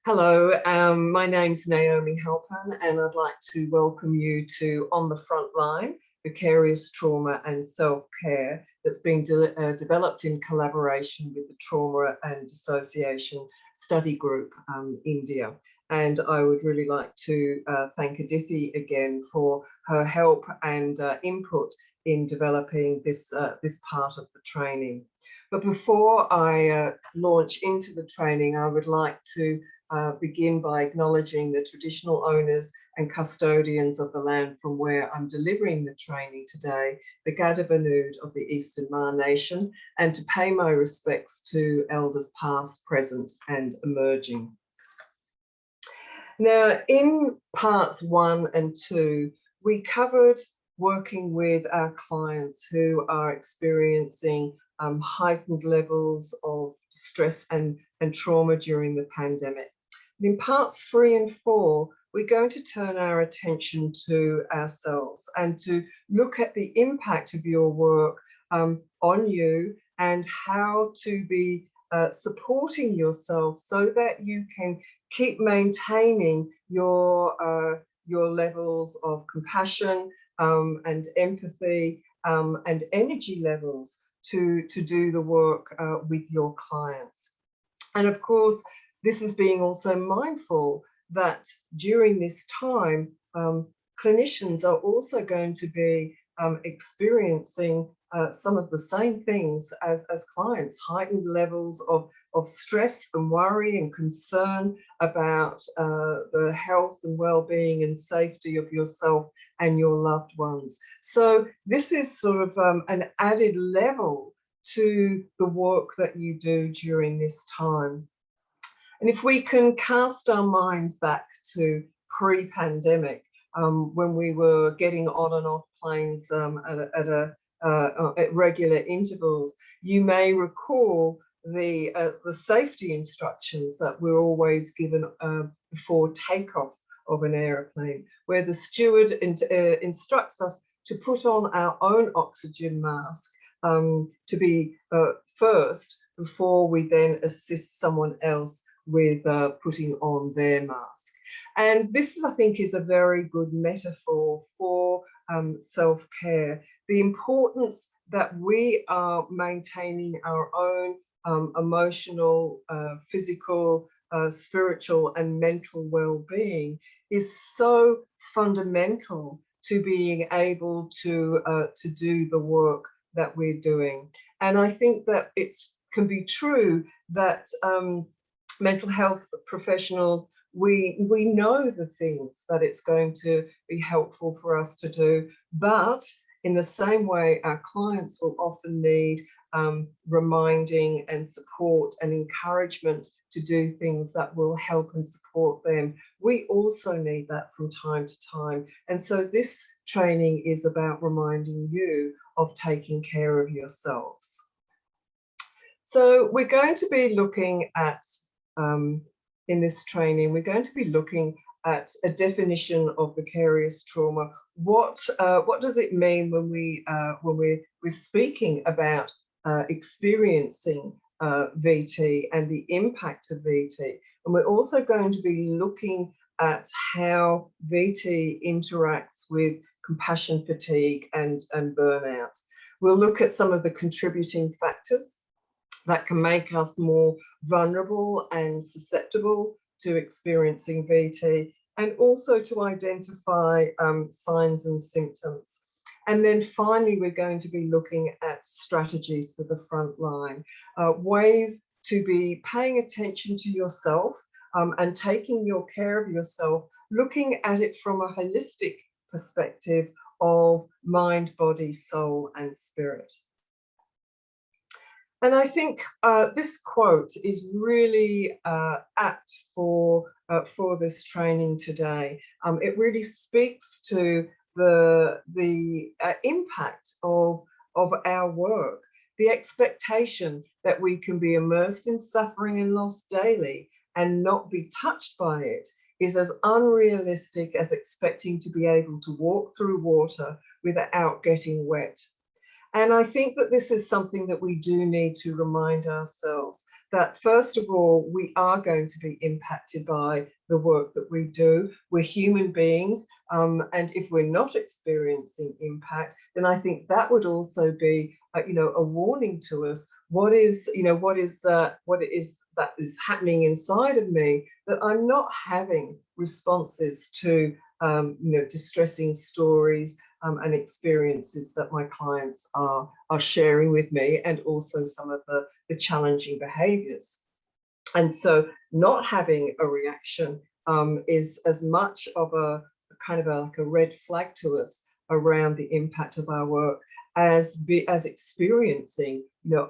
Hello, my name's Naomi Halpern, and I'd like to welcome you to On the Frontline, Vicarious Trauma and Self-Care that's been developed in collaboration with the Trauma and Dissociation Study Group, India. And I would really like to thank Aditi again for her help and input in developing this part of the training. But before I launch into the training, I would like to begin by acknowledging the traditional owners and custodians of the land from where I'm delivering the training today, the Gadabanud of the Eastern Maar Nation, and to pay my respects to elders past, present, and emerging. Now, in parts 1 and 2, we covered working with our clients who are experiencing heightened levels of stress and trauma during the pandemic. In parts 3 and 4, we're going to turn our attention to ourselves and to look at the impact of your work on you and how to be supporting yourself so that you can keep maintaining your levels of compassion and empathy and energy levels to do the work with your clients. And of course, this is being also mindful that during this time, clinicians are also going to be experiencing some of the same things as clients, heightened levels of stress and worry and concern about the health and well-being and safety of yourself and your loved ones. So this is sort of an added level to the work that you do during this time. And if we can cast our minds back to pre-pandemic, when we were getting on and off planes at regular intervals, you may recall the safety instructions that were always given before takeoff of an aeroplane, where the steward instructs us to put on our own oxygen mask to be first before we then assist someone else with putting on their mask. And this, I think, is a very good metaphor for self-care, the importance that we are maintaining our own emotional, physical, spiritual and mental well-being is so fundamental to being able to do the work that we're doing. And I think that it can be true that mental health professionals, we know the things that it's going to be helpful for us to do, but in the same way, our clients will often need reminding and support and encouragement to do things that will help and support them. We also need that from time to time. And so this training is about reminding you of taking care of yourselves. So we're going to be looking at in this training, we're going to be looking at a definition of vicarious trauma. What does it mean when we're speaking about experiencing VT and the impact of VT? And we're also going to be looking at how VT interacts with compassion fatigue and burnout. We'll look at some of the contributing factors that can make us more vulnerable and susceptible to experiencing VT, and also to identify signs and symptoms. And then finally, we're going to be looking at strategies for the front line, ways to be paying attention to yourself and taking your care of yourself, looking at it from a holistic perspective of mind, body, soul, and spirit. And I think this quote is really apt for this training today. It really speaks to the impact of our work, the expectation that we can be immersed in suffering and loss daily and not be touched by it is as unrealistic as expecting to be able to walk through water without getting wet. And I think that this is something that we do need to remind ourselves that, first of all, we are going to be impacted by the work that we do. We're human beings. And if we're not experiencing impact, then I think that would also be, a warning to us. What it is that is happening inside of me, that I'm not having responses to, distressing stories and experiences that my clients are sharing with me, and also some of the challenging behaviours. And so not having a reaction is as much of a kind of like a red flag to us around the impact of our work as experiencing,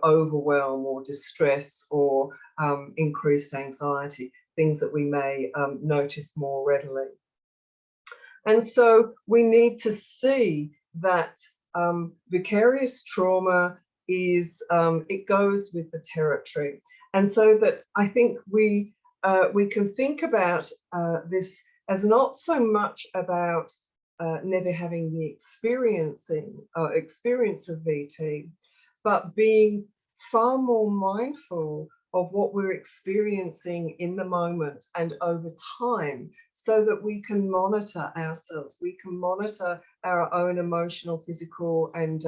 overwhelm or distress or increased anxiety, things that we may notice more readily. And so we need to see that vicarious trauma is, it goes with the territory. And so that I think we can think about this as not so much about never having the experience of VT, but being far more mindful of what we're experiencing in the moment and over time, so that we can monitor ourselves, we can monitor our own emotional, physical and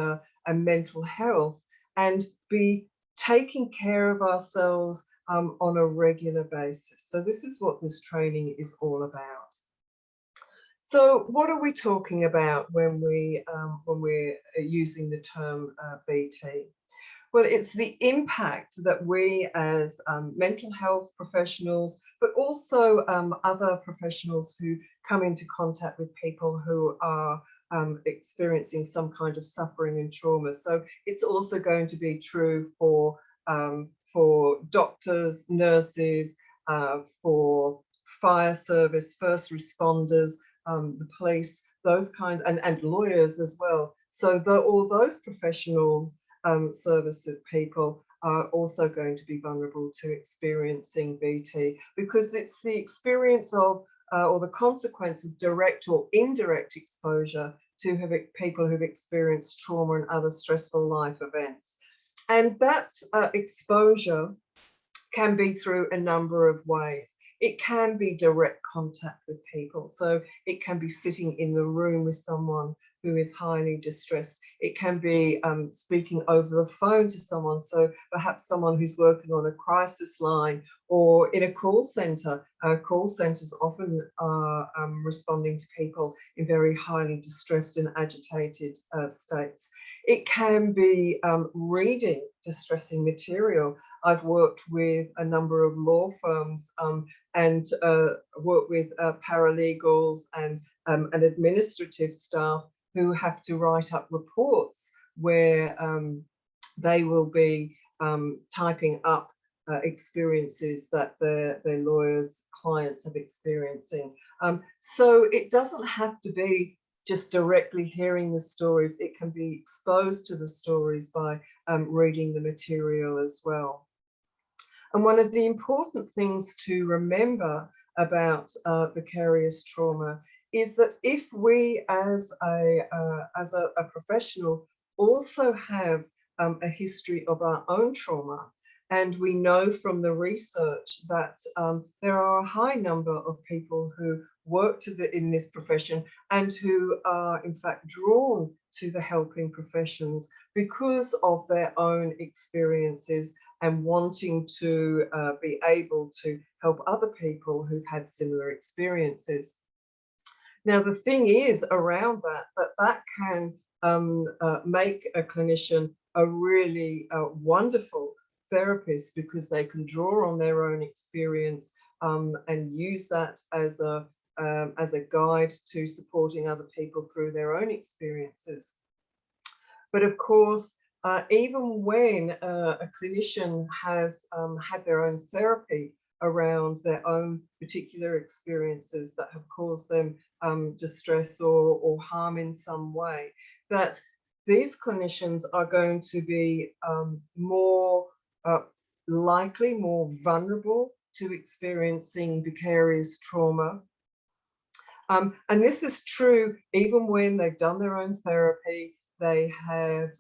mental health, and be taking care of ourselves on a regular basis. So this is what this training is all about. So what are we talking about when we're using the term VT? Well, it's the impact that we as mental health professionals, but also other professionals who come into contact with people who are experiencing some kind of suffering and trauma. So it's also going to be true for doctors, nurses, for fire service, first responders, the police, those kinds, and lawyers as well. So all those professionals, service of people, are also going to be vulnerable to experiencing VT, because it's the experience of or the consequence of direct or indirect exposure to people who've experienced trauma and other stressful life events. And that exposure can be through a number of ways. It can be direct contact with people. So it can be sitting in the room with someone who is highly distressed. It can be speaking over the phone to someone. So perhaps someone who's working on a crisis line or in a call centre. Call centres often are responding to people in very highly distressed and agitated states. It can be reading distressing material. I've worked with a number of law firms and worked with paralegals and administrative staff who have to write up reports where they will be typing up experiences that their lawyers' clients have experiencing. So it doesn't have to be just directly hearing the stories. It can be exposed to the stories by reading the material as well. And one of the important things to remember about vicarious trauma is that if we as a professional also have a history of our own trauma, and we know from the research that there are a high number of people who work in this profession and who are in fact drawn to the helping professions because of their own experiences and wanting to be able to help other people who've had similar experiences. Now, the thing is around that can make a clinician a really wonderful therapist, because they can draw on their own experience and use that as a guide to supporting other people through their own experiences. But of course, even when a clinician has had their own therapy around their own particular experiences that have caused them distress or harm in some way, that these clinicians are going to be more likely, more vulnerable to experiencing vicarious trauma. And this is true even when they've done their own therapy, they have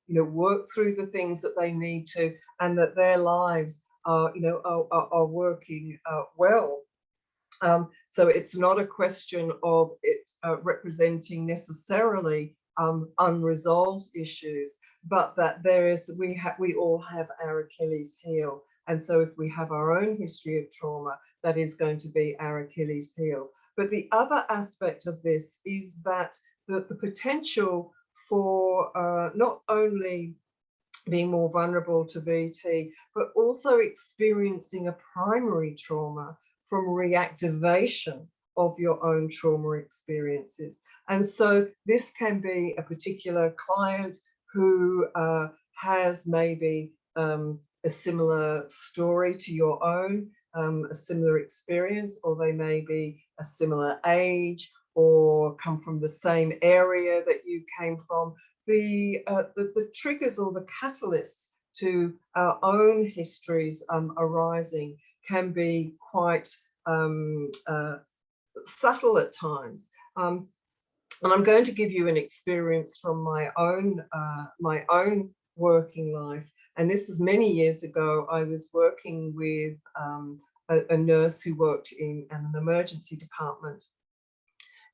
worked through the things that they need to, and that their lives are working well. So it's not a question of it representing necessarily unresolved issues, but that we all have our Achilles heel. And so if we have our own history of trauma, that is going to be our Achilles heel. But the other aspect of this is that the potential for not only being more vulnerable to VT, but also experiencing a primary trauma from reactivation of your own trauma experiences. And so this can be a particular client who has maybe a similar story to your own, a similar experience, or they may be a similar age or come from the same area that you came from. The triggers or the catalysts to our own histories arising can be quite subtle at times. And I'm going to give you an experience from my own working life. And this was many years ago. I was working with a nurse who worked in an emergency department.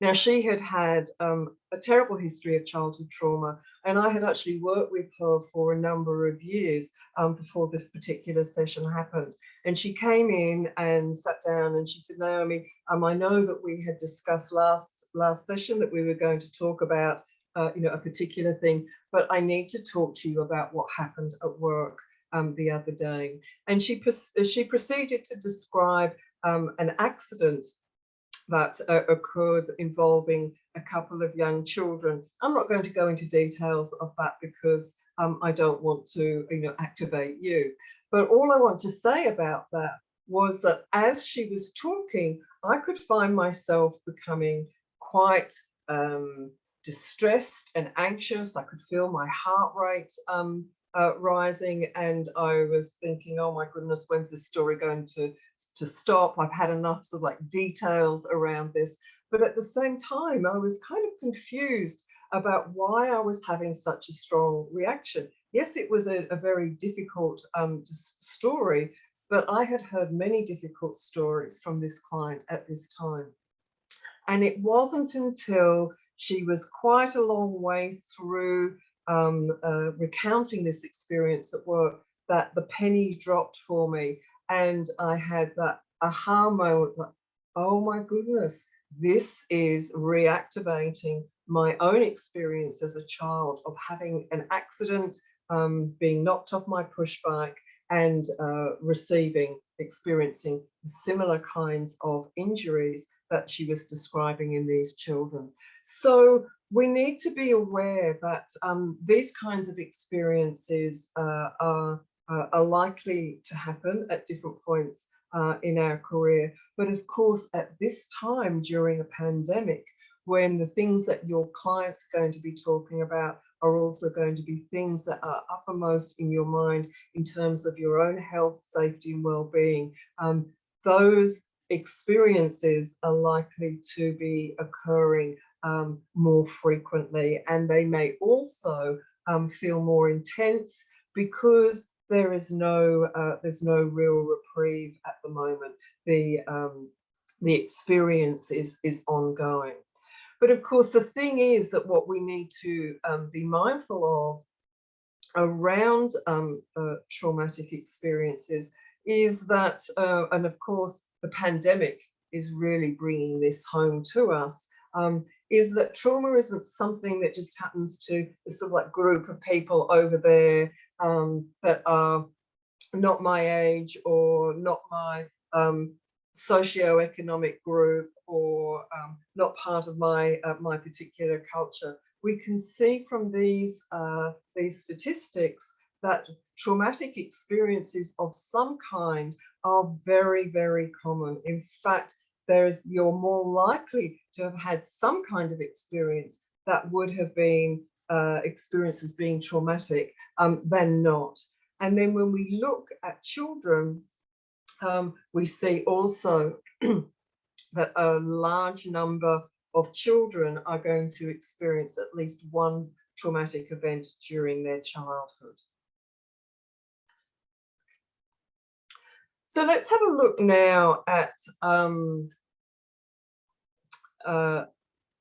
Now, she had had a terrible history of childhood trauma, and I had actually worked with her for a number of years before this particular session happened. And she came in and sat down and she said, Naomi, I know that we had discussed last session that we were going to talk about a particular thing, but I need to talk to you about what happened at work the other day. And she proceeded to describe an accident that occurred involving a couple of young children. I'm not going to go into details of that because I don't want to activate you. But all I want to say about that was that as she was talking, I could find myself becoming quite distressed and anxious. I could feel my heart rate rising, and I was thinking, oh my goodness, when's this story going to stop? I've had enough sort of like details around this. But at the same time, I was kind of confused about why I was having such a strong reaction. Yes, it was a very difficult story, but I had heard many difficult stories from this client at this time. And it wasn't until she was quite a long way through recounting this experience at work that the penny dropped for me. And I had that aha moment, like, oh my goodness, this is reactivating my own experience as a child of having an accident, being knocked off my push bike, and experiencing similar kinds of injuries that she was describing in these children. So we need to be aware that these kinds of experiences are likely to happen at different points in our career. But of course, at this time during a pandemic, when the things that your clients are going to be talking about are also going to be things that are uppermost in your mind in terms of your own health, safety, and well-being, those experiences are likely to be occurring more frequently, and they may also feel more intense because there's no real reprieve at the moment. The experience is ongoing. But of course, the thing is that what we need to be mindful of around traumatic experiences is that, and of course, the pandemic is really bringing this home to us, is that trauma isn't something that just happens to a sort of like group of people over there that are not my age or not my socioeconomic group or not part of my my particular culture. We can see from these statistics that traumatic experiences of some kind are very, very common. In fact, you're more likely to have had some kind of experience that would have been experienced as being traumatic than not. And then when we look at children, we see also that a large number of children are going to experience at least one traumatic event during their childhood. So let's have a look now at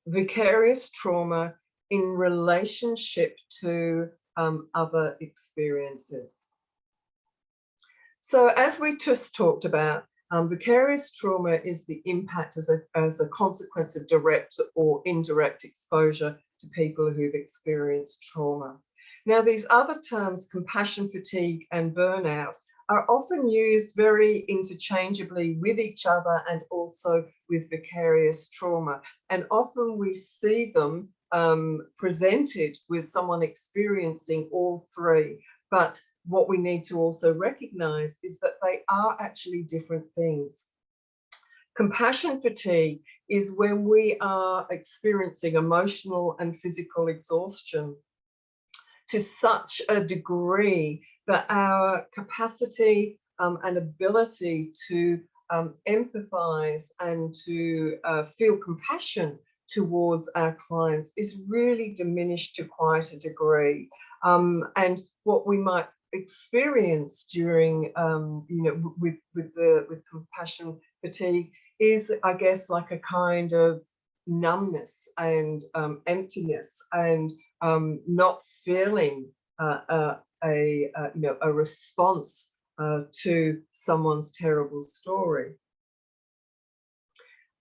vicarious trauma in relationship to other experiences. So as we just talked about, vicarious trauma is the impact as a consequence of direct or indirect exposure to people who've experienced trauma. Now, these other terms, compassion fatigue and burnout, are often used very interchangeably with each other and also with vicarious trauma. And often we see them presented with someone experiencing all three. But what we need to also recognize is that they are actually different things. Compassion fatigue is when we are experiencing emotional and physical exhaustion to such a degree that our capacity and ability to empathize and to feel compassion towards our clients is really diminished to quite a degree. And what we might experience during, with compassion fatigue is, I guess, like a kind of numbness and emptiness and not feeling a response to someone's terrible story.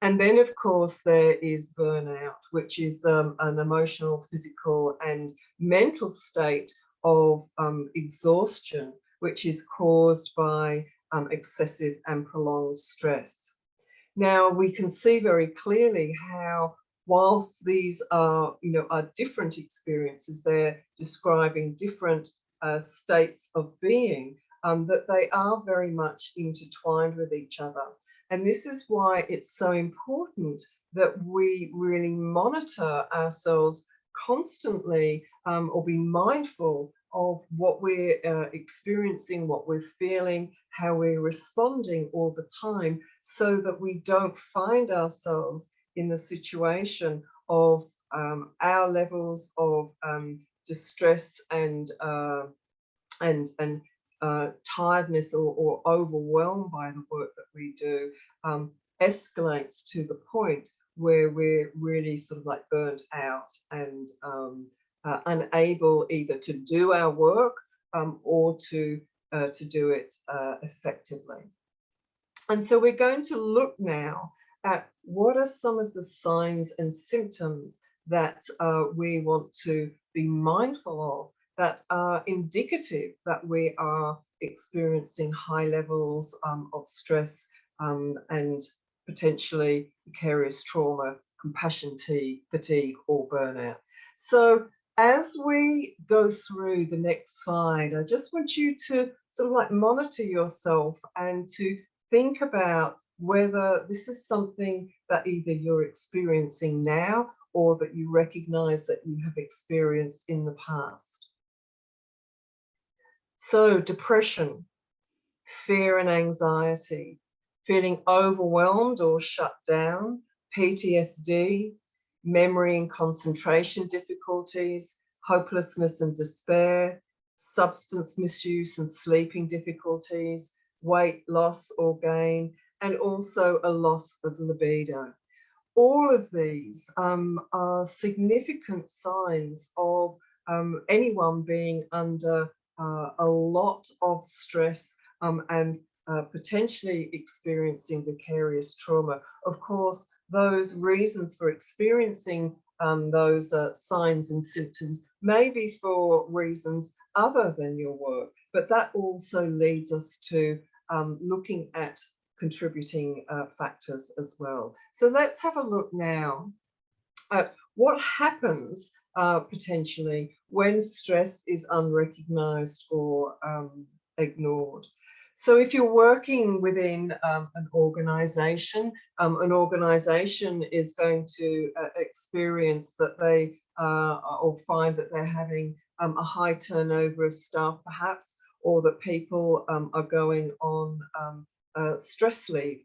And then, of course, there is burnout, which is an emotional, physical, and mental state of exhaustion, which is caused by excessive and prolonged stress. Now, we can see very clearly how, whilst these are, are different experiences, they're describing different states of being, that they are very much intertwined with each other. And this is why it's so important that we really monitor ourselves constantly, or be mindful of what we're experiencing, what we're feeling, how we're responding all the time, so that we don't find ourselves in the situation of our levels of distress and tiredness or overwhelmed by the work that we do escalates to the point where we're really sort of like burnt out and unable either to do our work or to do it effectively. And so we're going to look now at what are some of the signs and symptoms that we want to be mindful of that are indicative that we are experiencing high levels of stress and potentially vicarious trauma, compassion fatigue, or burnout. So as we go through the next slide, I just want you to sort of like monitor yourself and to think about whether this is something that either you're experiencing now or that you recognize that you have experienced in the past. So depression, fear and anxiety, feeling overwhelmed or shut down, PTSD, memory and concentration difficulties, hopelessness and despair, substance misuse and sleeping difficulties, weight loss or gain, and also a loss of libido. All of these are significant signs of anyone being under a lot of stress and potentially experiencing vicarious trauma. Of course, those reasons for experiencing those signs and symptoms may be for reasons other than your work, but that also leads us to looking at contributing factors as well. So let's have a look now at what happens potentially when stress is unrecognized or ignored. So if you're working within an organization is going to experience that they or find that they're having a high turnover of staff perhaps, or that people are going on stress leave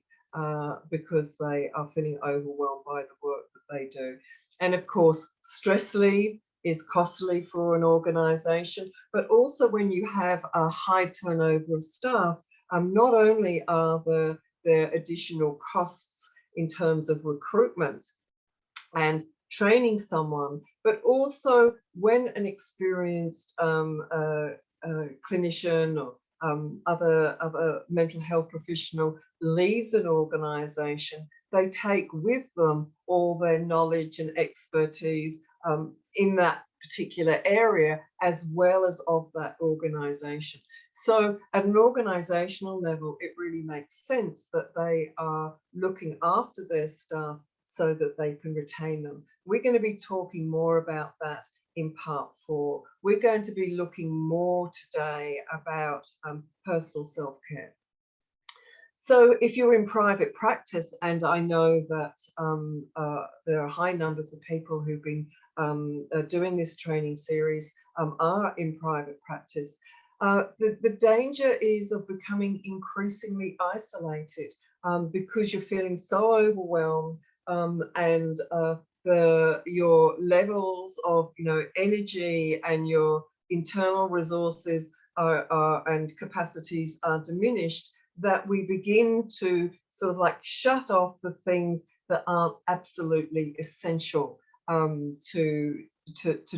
because they are feeling overwhelmed by the work that they do. And of course, stress leave is costly for an organisation, but also when you have a high turnover of staff, not only are there additional costs in terms of recruitment and training someone, but also when an experienced clinician or other mental health professional leaves an organisation, they take with them all their knowledge and expertise in that particular area, as well as of that organisation. So at an organisational level, it really makes sense that they are looking after their staff so that they can retain them. We're going to be talking more about that in part 4. We're going to be looking more today about personal self-care. So if you're in private practice, and I know that there are high numbers of people who've been doing this training series are in private practice, the danger is of becoming increasingly isolated because you're feeling so overwhelmed and your levels of energy and your internal resources and capacities are diminished, that we begin to sort of like shut off the things that aren't absolutely essential to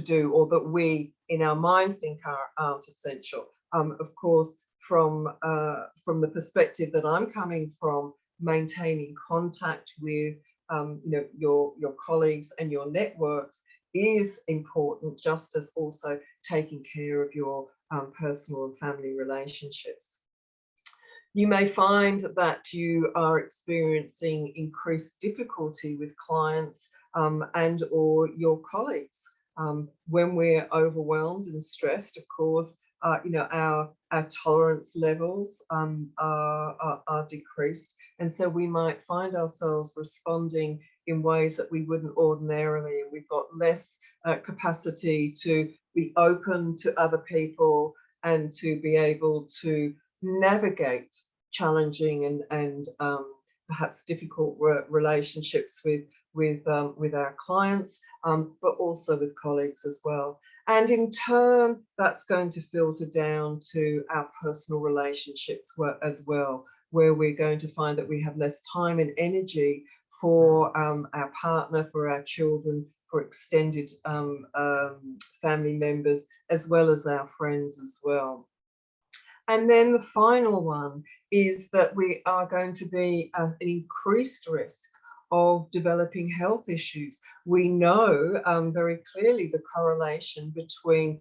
do, or that we in our mind think aren't essential. Of course, from the perspective that I'm coming from, maintaining contact with your colleagues and your networks is important, just as also taking care of your personal and family relationships. You may find that you are experiencing increased difficulty with clients and or your colleagues. When we're overwhelmed and stressed, of course, our tolerance levels are decreased. And so we might find ourselves responding in ways that we wouldn't ordinarily, and we've got less capacity to be open to other people and to be able to navigate challenging and perhaps difficult relationships with our clients, but also with colleagues as well. And in turn, that's going to filter down to our personal relationships as well, where we're going to find that we have less time and energy for our partner, for our children, for extended family members, as well as our friends as well. And then the final one is that we are going to be at an increased risk of developing health issues. We know very clearly the correlation between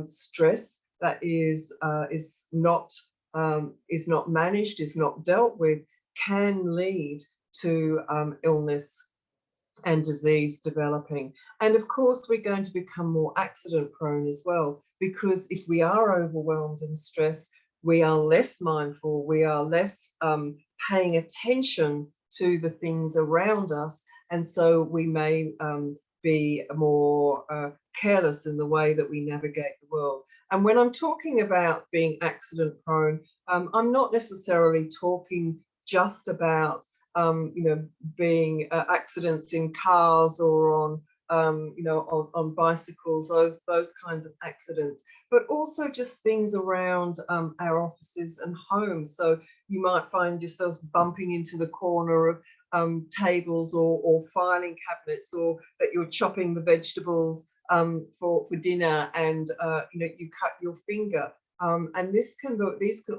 stress that is not managed, is not dealt with, can lead to illness and disease developing. And of course, we're going to become more accident prone as well, because if we are overwhelmed and stressed, we are less mindful, we are less paying attention to the things around us, and so we may be more careless in the way that we navigate the world. And when I'm talking about being accident prone, I'm not necessarily talking just about being accidents in cars or on on bicycles, those kinds of accidents, but also just things around our offices and homes. So you might find yourselves bumping into the corner of tables or filing cabinets, or that you're chopping the vegetables for dinner and you cut your finger. And these can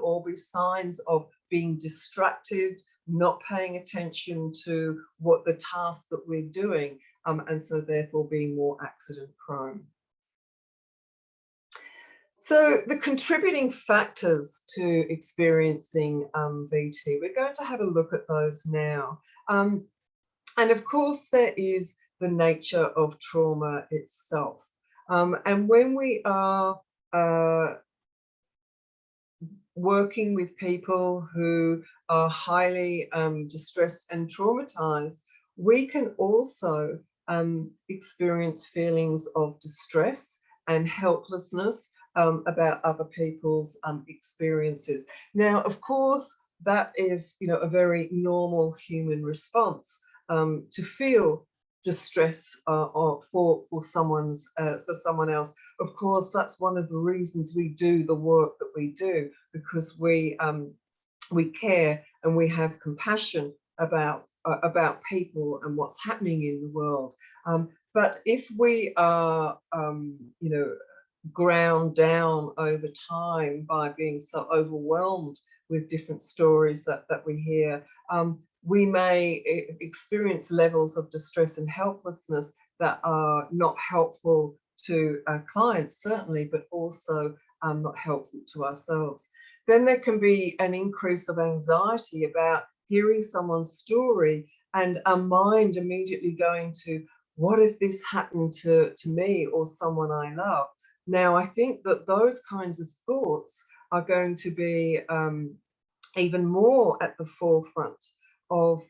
all be signs of being distracted, not paying attention to what the task that we're doing, and so therefore being more accident prone. So the contributing factors to experiencing VT, we're going to have a look at those now. And of course, there is the nature of trauma itself. And when we are working with people who are highly distressed and traumatized, we can also experience feelings of distress and helplessness about other people's experiences. Now, of course, that is a very normal human response to feel distress or for someone else. Of course, that's one of the reasons we do the work that we do, because we care and we have compassion about people and what's happening in the world. But if we are, ground down over time by being so overwhelmed with different stories that we hear, we may experience levels of distress and helplessness that are not helpful to our clients, certainly, but also not helpful to ourselves. Then there can be an increase of anxiety about hearing someone's story and our mind immediately going to, what if this happened to me or someone I love? Now, I think that those kinds of thoughts are going to be even more at the forefront of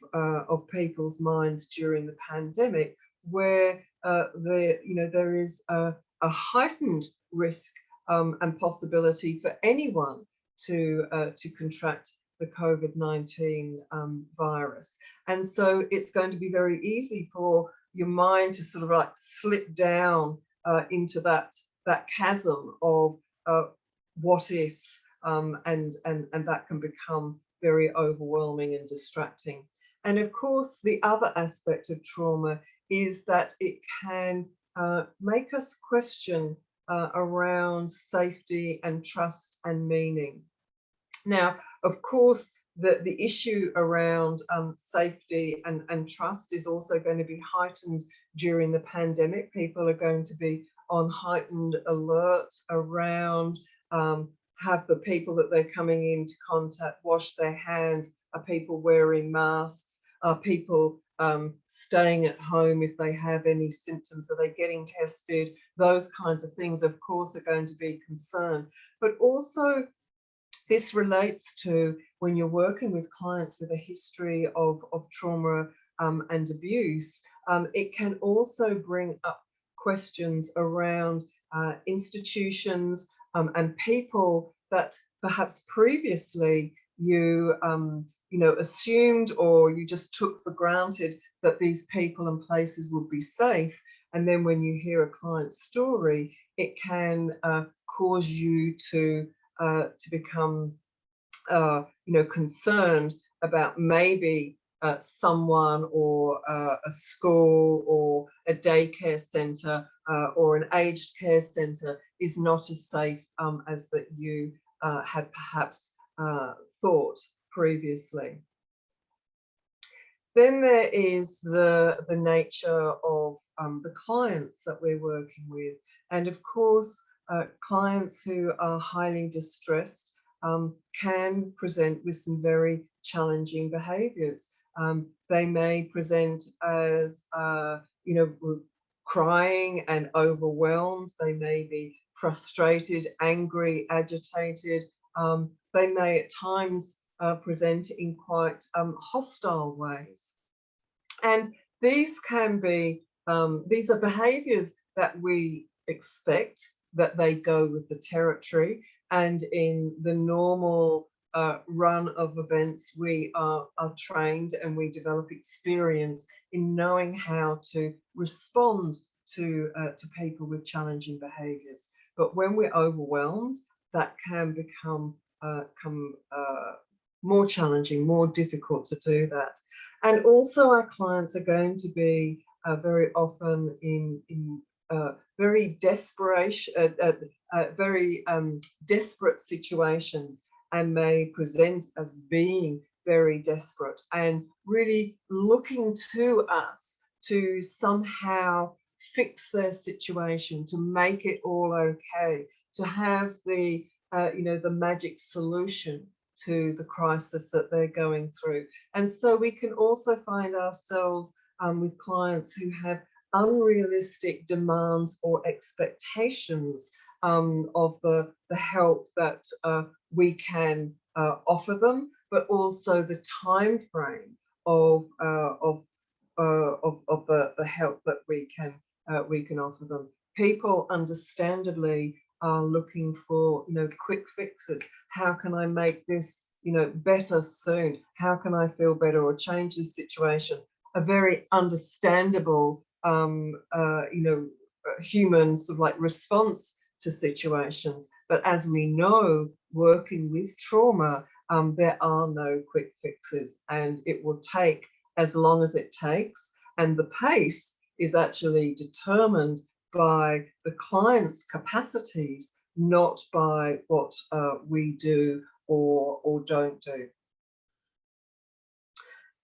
people's minds during the pandemic, where there is a heightened risk and possibility for anyone to contract the COVID-19 virus. And so it's going to be very easy for your mind to sort of like slip down into that chasm of what ifs, and that can become very overwhelming and distracting. And of course, the other aspect of trauma is that it can make us question around safety and trust and meaning. Now, of course, the issue around safety and trust is also going to be heightened during the pandemic. People are going to be on heightened alert around have the people that they're coming into contact wash their hands? Are people wearing masks? Are people staying at home if they have any symptoms? Are they getting tested? Those kinds of things, of course, are going to be concerned. But also, this relates to when you're working with clients with a history of trauma and abuse, it can also bring up questions around institutions and people that perhaps previously you assumed or you just took for granted that these people and places would be safe. And then when you hear a client's story, it can cause you to become concerned about maybe someone or a school or a daycare centre or an aged care centre is not as safe as that you had perhaps thought previously. Then there is the nature of the clients that we're working with. And of course, clients who are highly distressed can present with some very challenging behaviours. They may present as, crying and overwhelmed. They may be frustrated, angry, agitated. They may at times present in quite hostile ways. And these can be, these are behaviours that we expect that they go with the territory. And in the normal run of events, we are trained and we develop experience in knowing how to respond to people with challenging behaviours. But when we're overwhelmed, that can become more challenging, more difficult to do that. And also our clients are going to be very often in very desperate situations, and may present as being very desperate and really looking to us to somehow fix their situation, to make it all okay, to have the the magic solution to the crisis that they're going through. And so we can also find ourselves with clients who have unrealistic demands or expectations of the help that we can offer them, but also the time frame of the help that we can offer them. People understandably are looking for quick fixes. How can I make this better soon? How can I feel better or change this situation? a very understandable, human sort of like response to situations. But as we know, working with trauma, there are no quick fixes, and it will take as long as it takes. And the pace is actually determined by the client's capacities, not by what we do or don't do.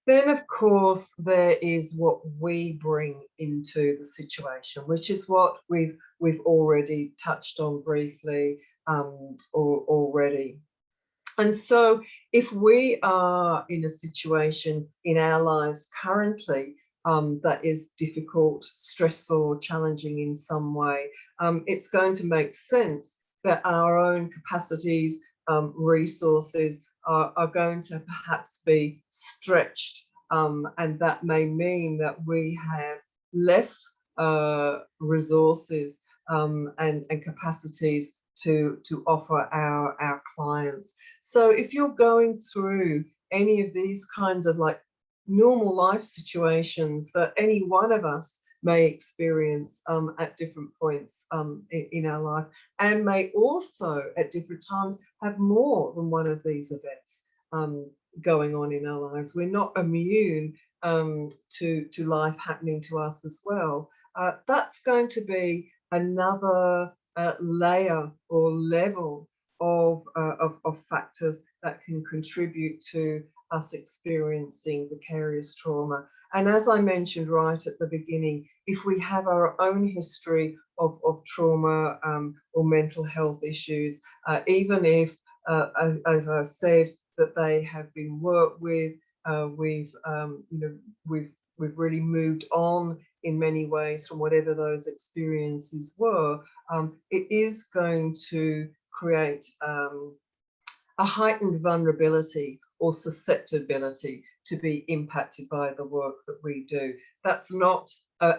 Then, of course, there is what we bring into the situation, which is what we've already touched on briefly already. And so if we are in a situation in our lives currently that is difficult, stressful, or challenging in some way, it's going to make sense that our own capacities, resources are going to perhaps be stretched. And that may mean that we have less resources and capacities to offer our clients. So if you're going through any of these kinds of like normal life situations that any one of us may experience at different points in our life, and may also at different times have more than one of these events going on in our lives. We're not immune to life happening to us as well. That's going to be another layer or level of factors that can contribute to us experiencing vicarious trauma. And as I mentioned right at the beginning, if we have our own history of trauma or mental health issues, even if, as I said, that they have been worked with, we've really moved on in many ways from whatever those experiences were, it is going to create a heightened vulnerability or susceptibility to be impacted by the work that we do. That's not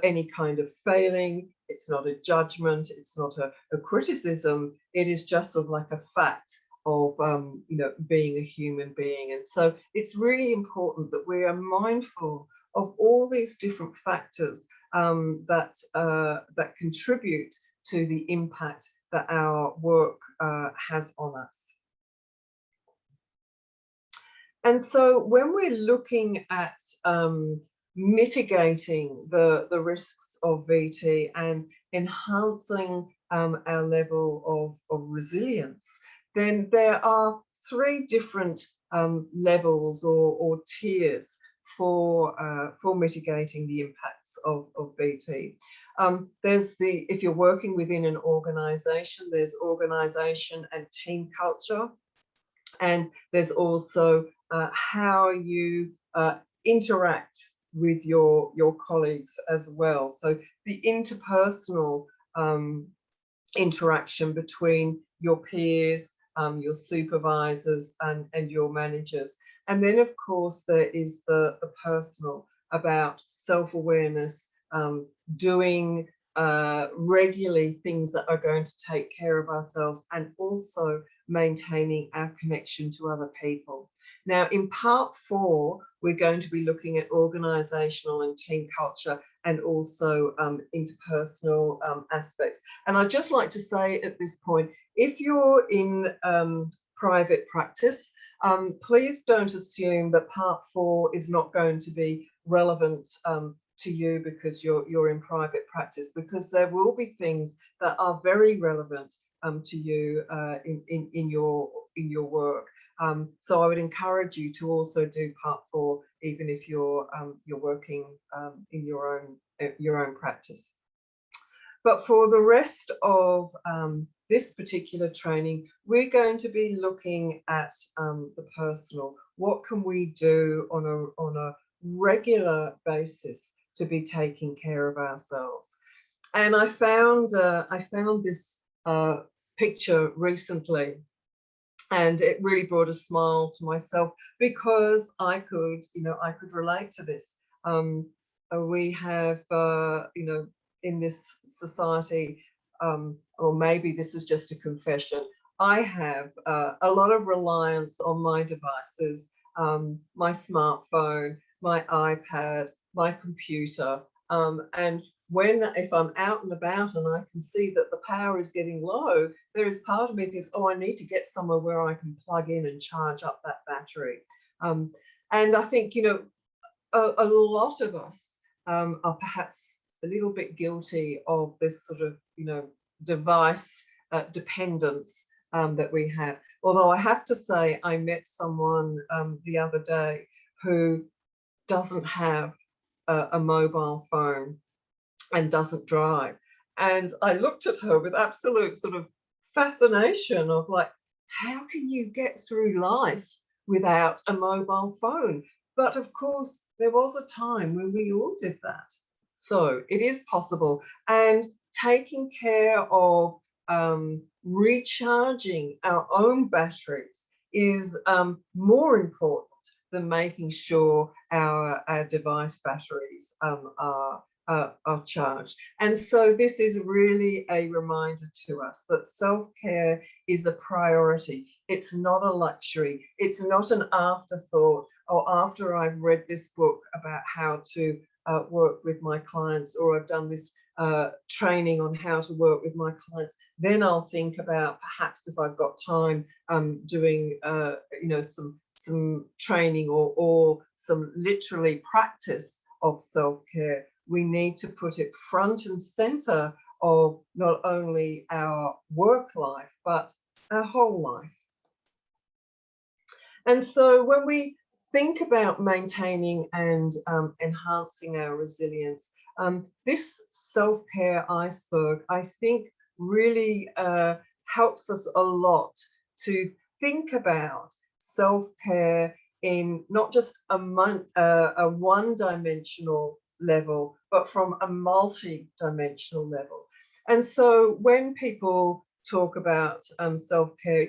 any kind of failing, it's not a judgment, it's not a criticism, it is just sort of like a fact of being a human being. And so it's really important that we are mindful of all these different factors that contribute to the impact that our work has on us. And so when we're looking at mitigating the risks of VT and enhancing our level of resilience, then there are three different levels or tiers for mitigating the impacts of VT. There's if you're working within an organization, there's organization and team culture. And there's also how you interact with your colleagues as well. So the interpersonal interaction between your peers, your supervisors and your managers. And then of course there is the personal, about self-awareness, doing regularly things that are going to take care of ourselves, and also maintaining our connection to other people. Now in part 4, we're going to be looking at organisational and team culture, and also interpersonal aspects. And I'd just like to say at this point, if you're in private practice, please don't assume that part 4 is not going to be relevant to you because you're in private practice, because there will be things that are very relevant to you in your work. So I would encourage you to also do part 4, even if you're working in your own practice. But for the rest of this particular training, we're going to be looking at the personal. What can we do on a regular basis to be taking care of ourselves? And I found this picture recently, and it really brought a smile to myself, because I could relate to this. We have in this society, or maybe this is just a confession, I have a lot of reliance on my devices, my smartphone, my iPad, my computer, and if I'm out and about and I can see that the power is getting low, there is part of me that thinks, oh, I need to get somewhere where I can plug in and charge up that battery. Um, and I think, a lot of us are perhaps a little bit guilty of this sort of, device dependence that we have. Although I have to say, I met someone the other day who doesn't have a mobile phone and doesn't drive. And I looked at her with absolute sort of fascination of like, how can you get through life without a mobile phone? But of course, there was a time when we all did that. So it is possible. And taking care of recharging our own batteries is more important than making sure our device batteries are charged. And so this is really a reminder to us that self-care is a priority. It's not a luxury. It's not an afterthought, or after I've read this book about how to work with my clients, or I've done this training on how to work with my clients, then I'll think about perhaps if I've got time doing some training or some literally practice of self-care. We need to put it front and center of not only our work life, but our whole life. And so when we think about maintaining and enhancing our resilience, this self-care iceberg, I think, really helps us a lot to think about self-care in not just a one-dimensional level, but from a multi-dimensional level. And so when people talk about self-care,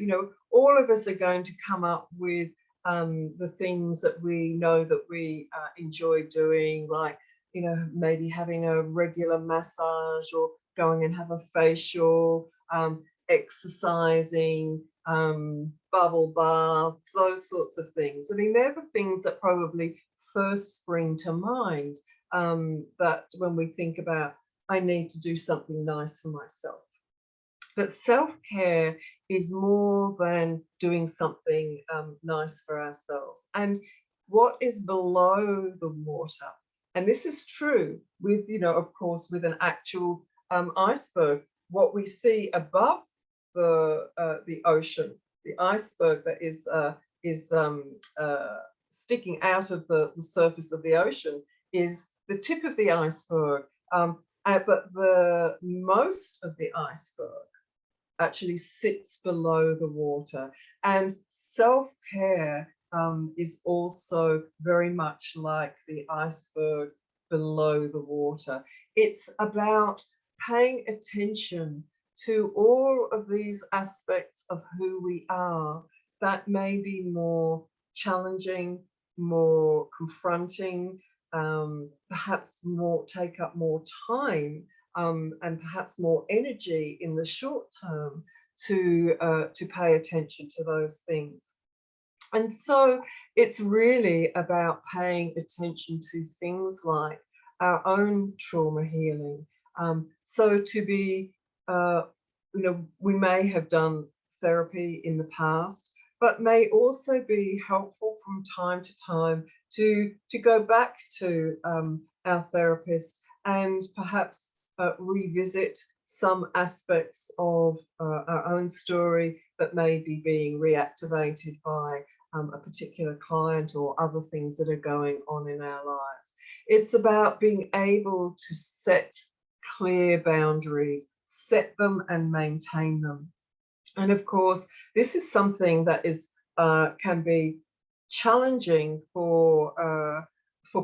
all of us are going to come up with the things that we know that we enjoy doing, like, maybe having a regular massage, or going and have a facial, exercising, bubble baths, those sorts of things. I mean, they're the things that probably first spring to mind, that when we think about, I need to do something nice for myself. But self-care is more than doing something nice for ourselves. And what is below the water, and this is true with, of course, with an actual iceberg, what we see above the ocean, the iceberg that is sticking out of the surface of the ocean, is the tip of the iceberg. But the most of the iceberg actually sits below the water. And self-care is also very much like the iceberg below the water. It's about paying attention to all of these aspects of who we are that may be more challenging, more confronting, perhaps take up more time, and perhaps more energy in the short term to pay attention to those things. And so it's really about paying attention to things like our own trauma healing. So to be, we may have done therapy in the past, but may also be helpful from time to time to go back to our therapist and perhaps revisit some aspects of our own story that may be being reactivated by a particular client or other things that are going on in our lives. It's about being able to set clear boundaries, set them and maintain them. And of course, this is something that is can be challenging for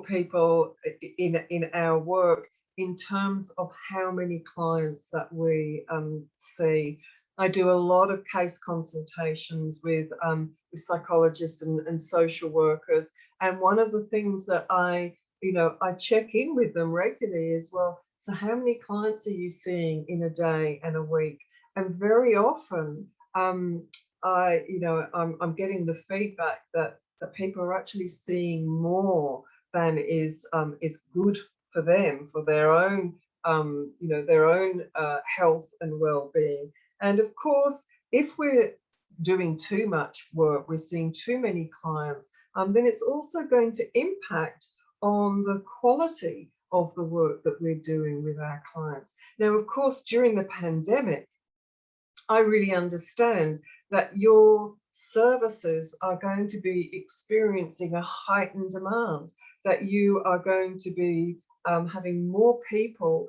people in our work, in terms of how many clients that we see. I do a lot of case consultations with psychologists and social workers, and one of the things that I check in with them regularly is, well, so how many clients are you seeing in a day and a week? And very often, I'm getting the feedback that people are actually seeing more than is good for them, for their own their own health and well-being. And of course, if we're doing too much work, we're seeing too many clients, then it's also going to impact on the quality of the work that we're doing with our clients. Now, of course, during the pandemic, I really understand that your services are going to be experiencing a heightened demand, that you are going to be having more people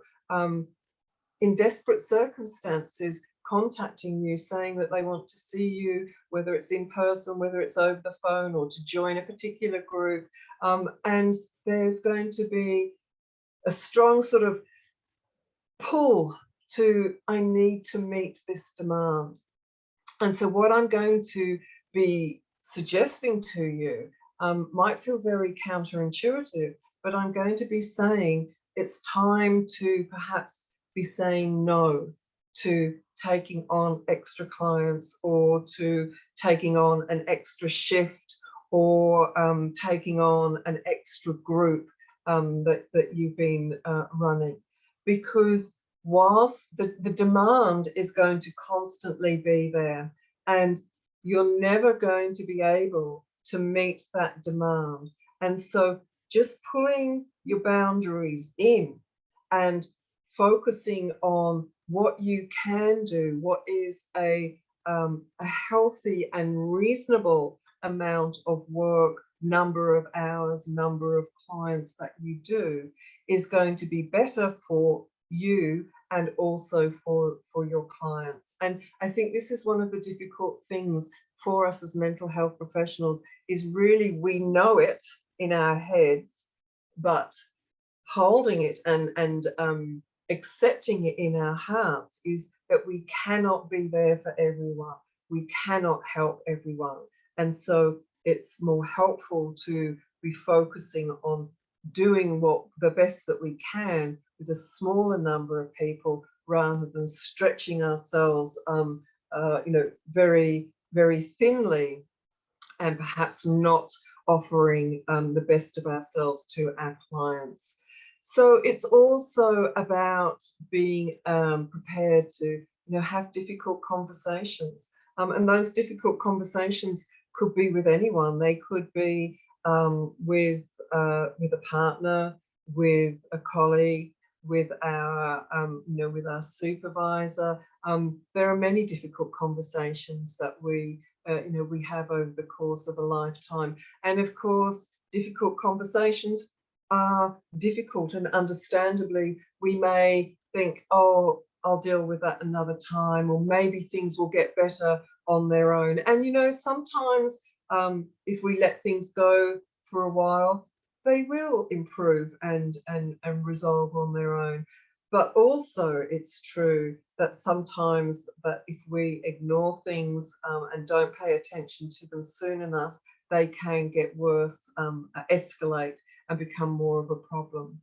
in desperate circumstances contacting you, saying that they want to see you, whether it's in person, whether it's over the phone, or to join a particular group. And there's going to be a strong sort of pull to, I need to meet this demand. And so what I'm going to be suggesting to you might feel very counterintuitive, but I'm going to be saying it's time to perhaps be saying no to taking on extra clients, or to taking on an extra shift, or taking on an extra group that you've been running. Because whilst the demand is going to constantly be there, and you're never going to be able to meet that demand. And so just pulling your boundaries in and focusing on what you can do, what is a healthy and reasonable amount of work, number of hours, number of clients that you do, is going to be better for you and also for your clients. And I think this is one of the difficult things for us as mental health professionals, is really, we know it in our heads, but holding it and accepting it in our hearts is that we cannot be there for everyone. We cannot help everyone. And so it's more helpful to be focusing on doing the best that we can with a smaller number of people, rather than stretching ourselves very, very thinly, and perhaps not offering the best of ourselves to our clients. So it's also about being prepared to have difficult conversations, and those difficult conversations could be with anyone. They could be with a partner, with a colleague, with our with our supervisor. There are many difficult conversations that we we have over the course of a lifetime. And of course, difficult conversations are difficult, and understandably we may think, oh, I'll deal with that another time, or maybe things will get better on their own. And sometimes if we let things go for a while, they will improve and resolve on their own. But also it's true that sometimes that if we ignore things and don't pay attention to them soon enough, they can get worse, escalate, and become more of a problem.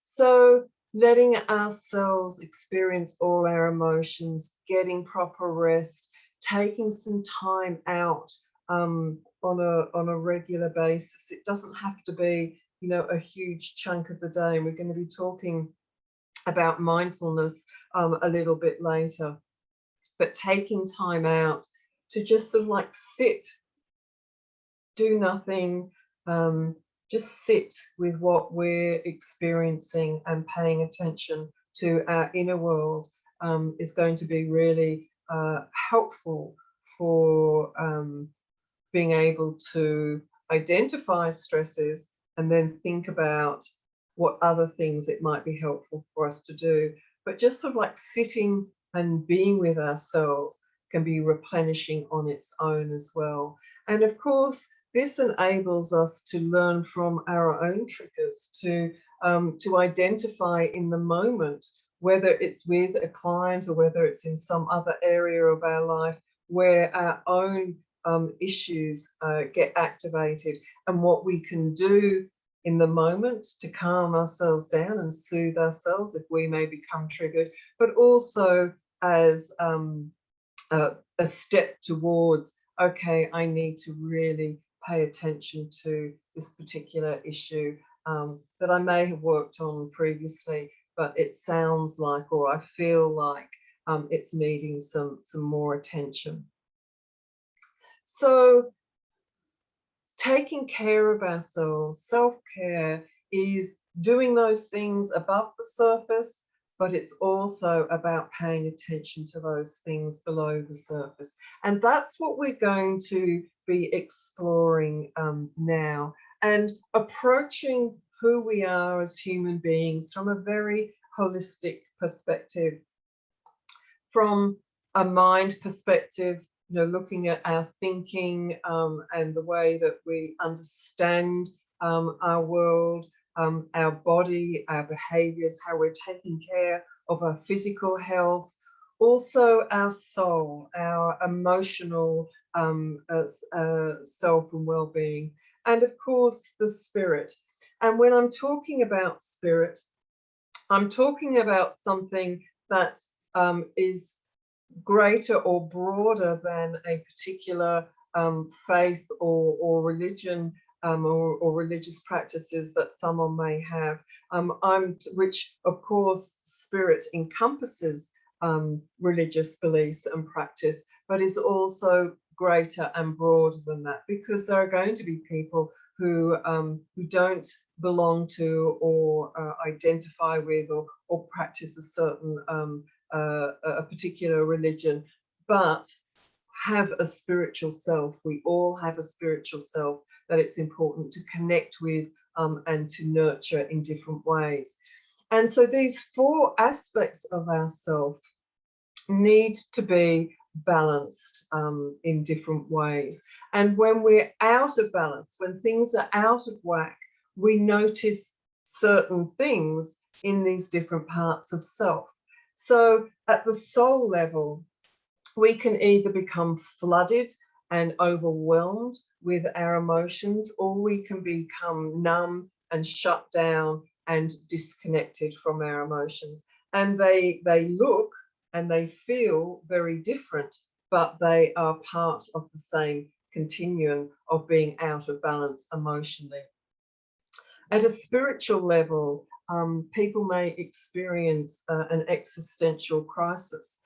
So letting ourselves experience all our emotions, getting proper rest, taking some time out on a regular basis. It doesn't have to be, a huge chunk of the day. And we're going to be talking about mindfulness a little bit later. But taking time out to just sort of like sit, do nothing, just sit with what we're experiencing, and paying attention to our inner world is going to be really helpful for being able to identify stresses and then think about what other things it might be helpful for us to do. But just sort of like sitting and being with ourselves can be replenishing on its own as well. And of course, this enables us to learn from our own triggers, to identify in the moment, whether it's with a client or whether it's in some other area of our life, where our own issues get activated, and what we can do in the moment to calm ourselves down and soothe ourselves if we may become triggered, but also as a step towards, okay, I need to really pay attention to this particular issue that I may have worked on previously, but it sounds like, or I feel like it's needing some more attention. So taking care of ourselves, self-care, is doing those things above the surface, but it's also about paying attention to those things below the surface. And that's what we're going to be exploring now, and approaching who we are as human beings from a very holistic perspective. From a mind perspective, looking at our thinking and the way that we understand our world, our body, our behaviors, how we're taking care of our physical health, also our soul, our emotional self and well-being, and of course the spirit. And when I'm talking about spirit, I'm talking about something that is greater or broader than a particular faith or religion or religious practices that someone may have, which of course spirit encompasses religious beliefs and practice, but is also greater and broader than that, because there are going to be people who don't belong to or identify with or practice a certain a particular religion, but have a spiritual self. We all have a spiritual self that it's important to connect with and to nurture in different ways. And so these four aspects of ourself need to be balanced in different ways. And when we're out of balance, when things are out of whack, we notice certain things in these different parts of self. So at the soul level, we can either become flooded and overwhelmed with our emotions, or we can become numb and shut down and disconnected from our emotions. And they look and they feel very different, but they are part of the same continuum of being out of balance emotionally. At a spiritual level, people may experience an existential crisis.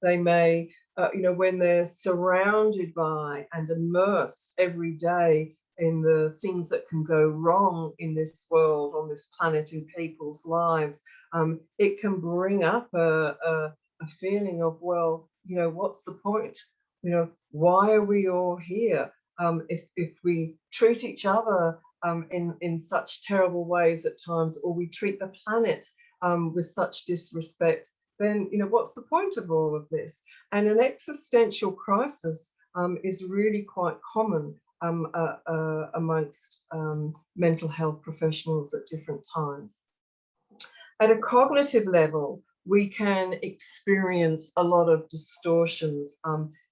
They may, when they're surrounded by and immersed every day in the things that can go wrong in this world, on this planet, in people's lives, it can bring up a feeling of, well, what's the point? Why are we all here? If we treat each other in such terrible ways at times, or we treat the planet with such disrespect, then what's the point of all of this? And an existential crisis is really quite common amongst mental health professionals at different times. At a cognitive level, we can experience a lot of distortions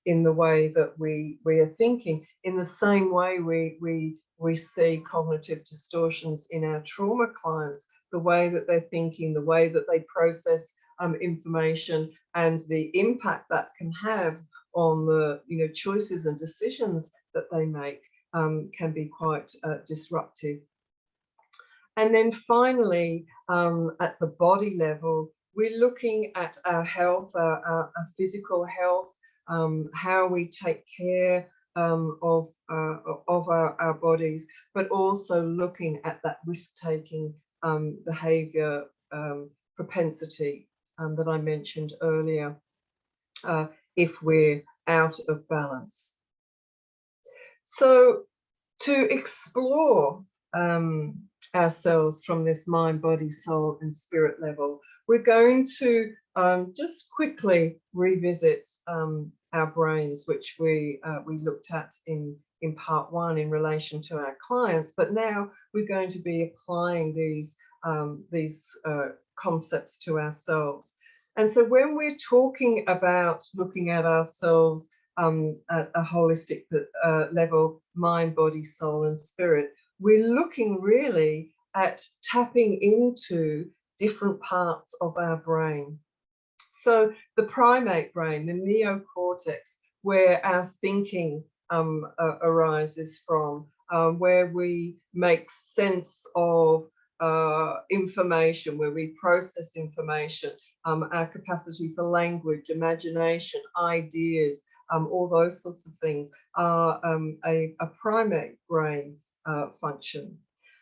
in the way that we are thinking. In the same way we see cognitive distortions in our trauma clients, the way that they're thinking, the way that they process information, and the impact that can have on the choices and decisions that they make can be quite disruptive. And then finally, at the body level, we're looking at our health, our physical health, how we take care of our bodies, but also looking at that risk-taking behaviour propensity that I mentioned earlier, if we're out of balance. So to explore ourselves from this mind, body, soul and spirit level, we're going to just quickly revisit our brains, which we looked at in part one in relation to our clients, but now we're going to be applying these concepts to ourselves. And so when we're talking about looking at ourselves at a holistic level, mind, body, soul and spirit, we're looking really at tapping into different parts of our brain. So the primate brain, the neocortex, where our thinking arises from, where we make sense of information, where we process information, our capacity for language, imagination, ideas, all those sorts of things are a primate brain function.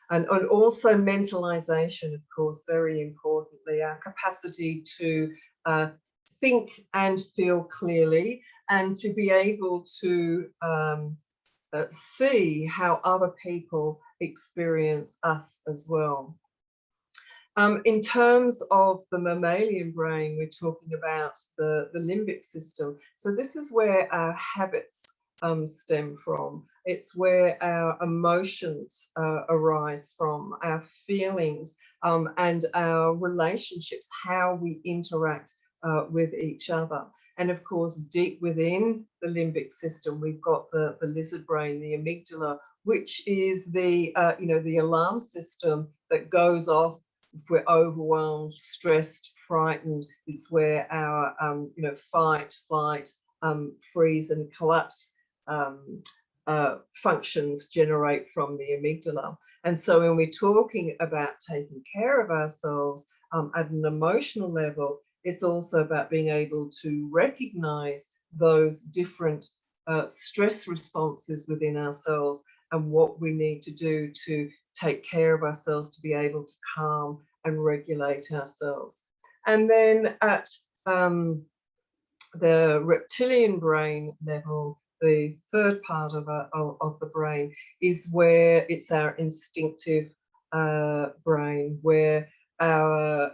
And also mentalization, of course, very importantly, our capacity to think and feel clearly, and to be able to see how other people experience us as well. In terms of the mammalian brain, we're talking about the limbic system. So this is where our habits stem from. It's where our emotions arise from, our feelings, and our relationships, how we interact with each other. And of course, deep within the limbic system, we've got the lizard brain, the amygdala, which is the the alarm system that goes off if we're overwhelmed, stressed, frightened. It's where our fight, flight, freeze and collapse functions generate from the amygdala. And so when we're talking about taking care of ourselves at an emotional level, it's also about being able to recognize those different stress responses within ourselves and what we need to do to take care of ourselves, to be able to calm and regulate ourselves. And then at the reptilian brain level, the third part of the brain is where it's our instinctive brain, where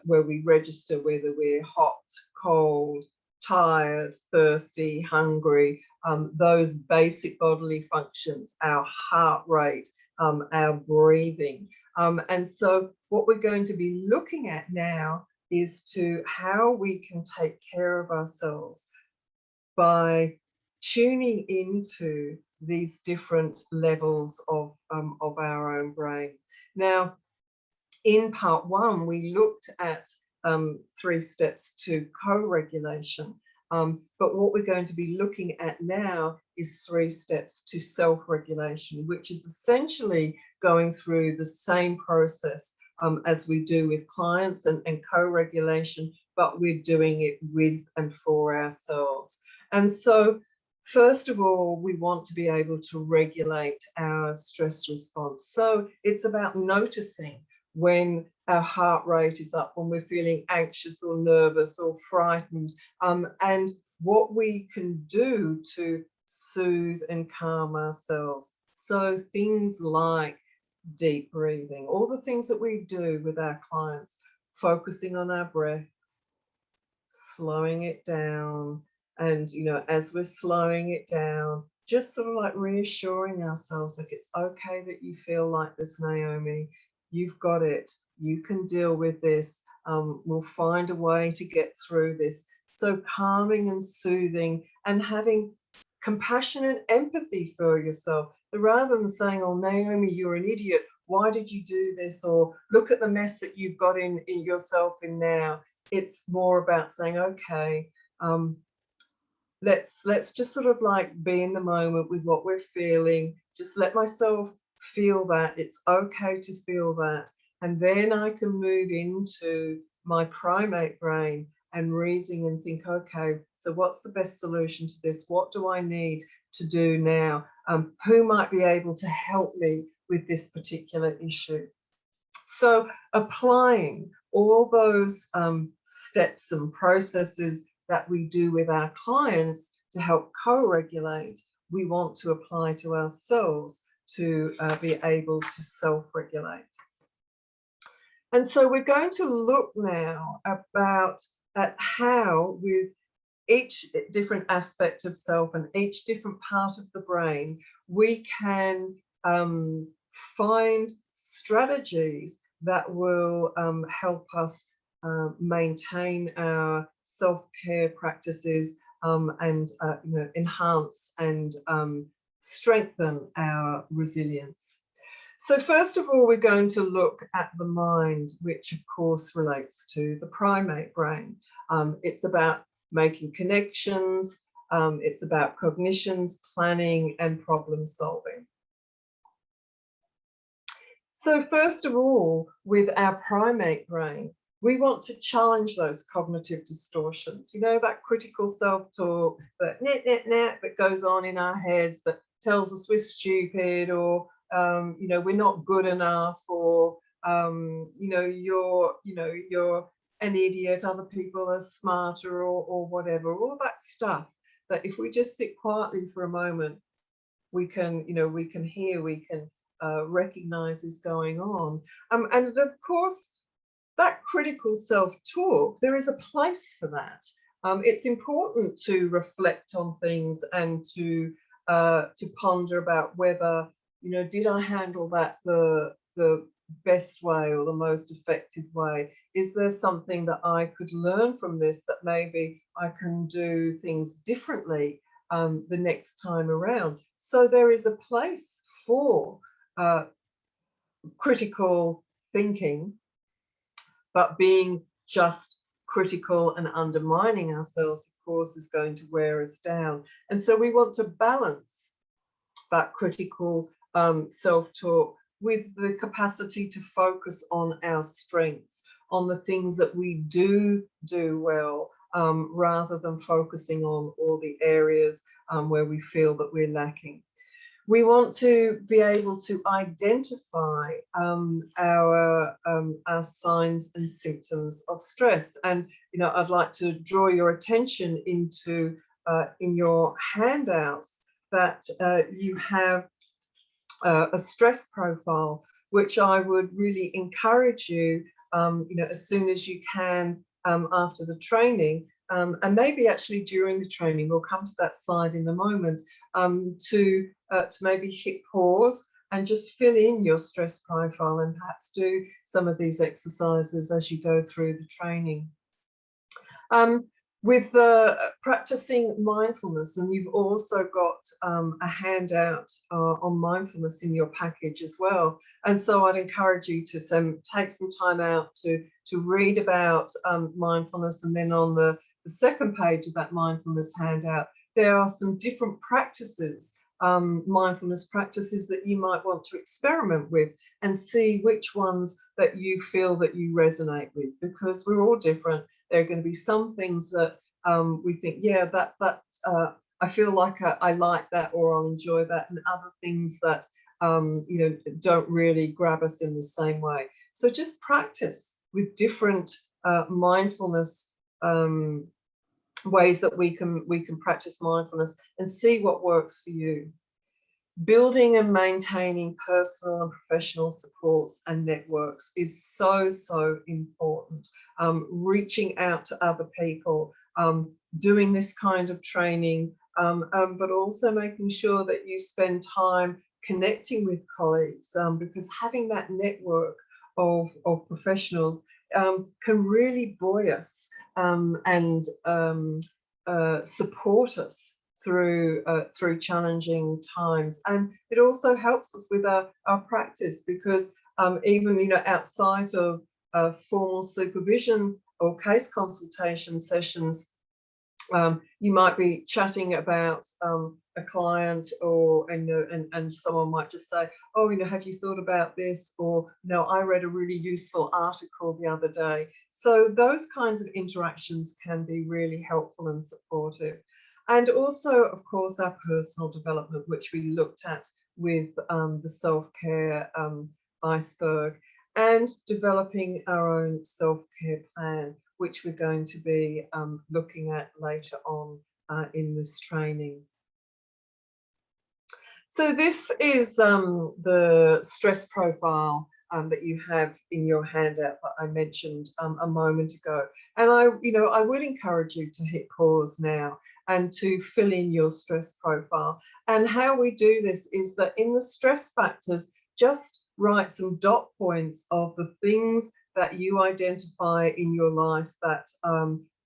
we register whether we're hot, cold, tired, thirsty, hungry, those basic bodily functions, our heart rate, our breathing. And so what we're going to be looking at now is to how we can take care of ourselves by tuning into these different levels of our own brain. Now, in part one, we looked at 3 steps to co-regulation. But what we're going to be looking at now is 3 steps to self-regulation, which is essentially going through the same process as we do with clients and co-regulation, but we're doing it with and for ourselves. And so, first of all, we want to be able to regulate our stress response. So it's about noticing when our heart rate is up, when we're feeling anxious or nervous or frightened, and what we can do to soothe and calm ourselves. So things like deep breathing, all the things that we do with our clients, focusing on our breath, slowing it down, and as we're slowing it down, just sort of like reassuring ourselves, like, it's okay that you feel like this, Naomi. You've got it. You can deal with this. We'll find a way to get through this. So calming and soothing and having compassion and empathy for yourself. Rather than saying, oh, Naomi, you're an idiot. Why did you do this? Or look at the mess that you've got in yourself in now. It's more about saying, okay, let's just sort of like be in the moment with what we're feeling. Just let myself feel that. It's okay to feel that. And then I can move into my primate brain and reason and think, okay, so what's the best solution to this? What do I need to do now? Who might be able to help me with this particular issue? So applying all those steps and processes that we do with our clients to help co-regulate, we want to apply to ourselves to be able to self-regulate. And so we're going to look now at how, with each different aspect of self and each different part of the brain, we can find strategies that will help us maintain our self-care practices and enhance and strengthen our resilience. So first of all, we're going to look at the mind, which of course relates to the primate brain. It's about making connections, It's about cognitions, planning, and problem solving. So first of all, with our primate brain, we want to challenge those cognitive distortions. You know, that critical self-talk, that that goes on in our heads that tells us we're stupid, or you know, we're not good enough, or you know, you're an idiot, other people are smarter, or whatever. All of that stuff that if we just sit quietly for a moment, we can, you know, we can hear, we can recognize is going on. And of course, that critical self-talk, there is a place for that. It's important to reflect on things and to ponder about whether, you know, did I handle that the best way or the most effective way? Is there something that I could learn from this, that maybe I can do things differently the next time around? So there is a place for critical thinking, but being just critical and undermining ourselves, of course, is going to wear us down. And so we want to balance that critical self-talk with the capacity to focus on our strengths, on the things that we do well, rather than focusing on all the areas where we feel that we're lacking. We want to be able to identify our signs and symptoms of stress. And, you know, I'd like to draw your attention into, in your handouts, that you have a stress profile, which I would really encourage you, you know, as soon as you can after the training, and maybe actually during the training, we'll come to that slide in a moment, to maybe hit pause and just fill in your stress profile, and perhaps do some of these exercises as you go through the training. With practicing mindfulness, and you've also got a handout on mindfulness in your package as well. And so I'd encourage you to take some time out to read about mindfulness, and then on the second page of that mindfulness handout, there are some different practices, mindfulness practices, that you might want to experiment with and see which ones that you feel that you resonate with, because we're all different. There are going to be some things that we think, yeah, that I feel like I like that, or I'll enjoy that, and other things that you know, don't really grab us in the same way. So just practice with different mindfulness ways that we can practice mindfulness, and see what works for you. Building and maintaining personal and professional supports and networks is so important. Reaching out to other people, doing this kind of training, but also making sure that you spend time connecting with colleagues, because having that network of professionals can really buoy us and support us through challenging times. And it also helps us with our practice, because even, you know, outside of formal supervision or case consultation sessions, you might be chatting about a client, or and someone might just say, oh, you know, have you thought about this? Or, no, I read a really useful article the other day. So those kinds of interactions can be really helpful and supportive. And also, of course, our personal development, which we looked at with the SelfCare Iceberg, and developing our own self-care plan, which we're going to be looking at later on in this training. So this is the stress profile that you have in your handout that I mentioned a moment ago. And I would encourage you to hit pause now and to fill in your stress profile. And how we do this is that in the stress factors, just write some dot points of the things that you identify in your life that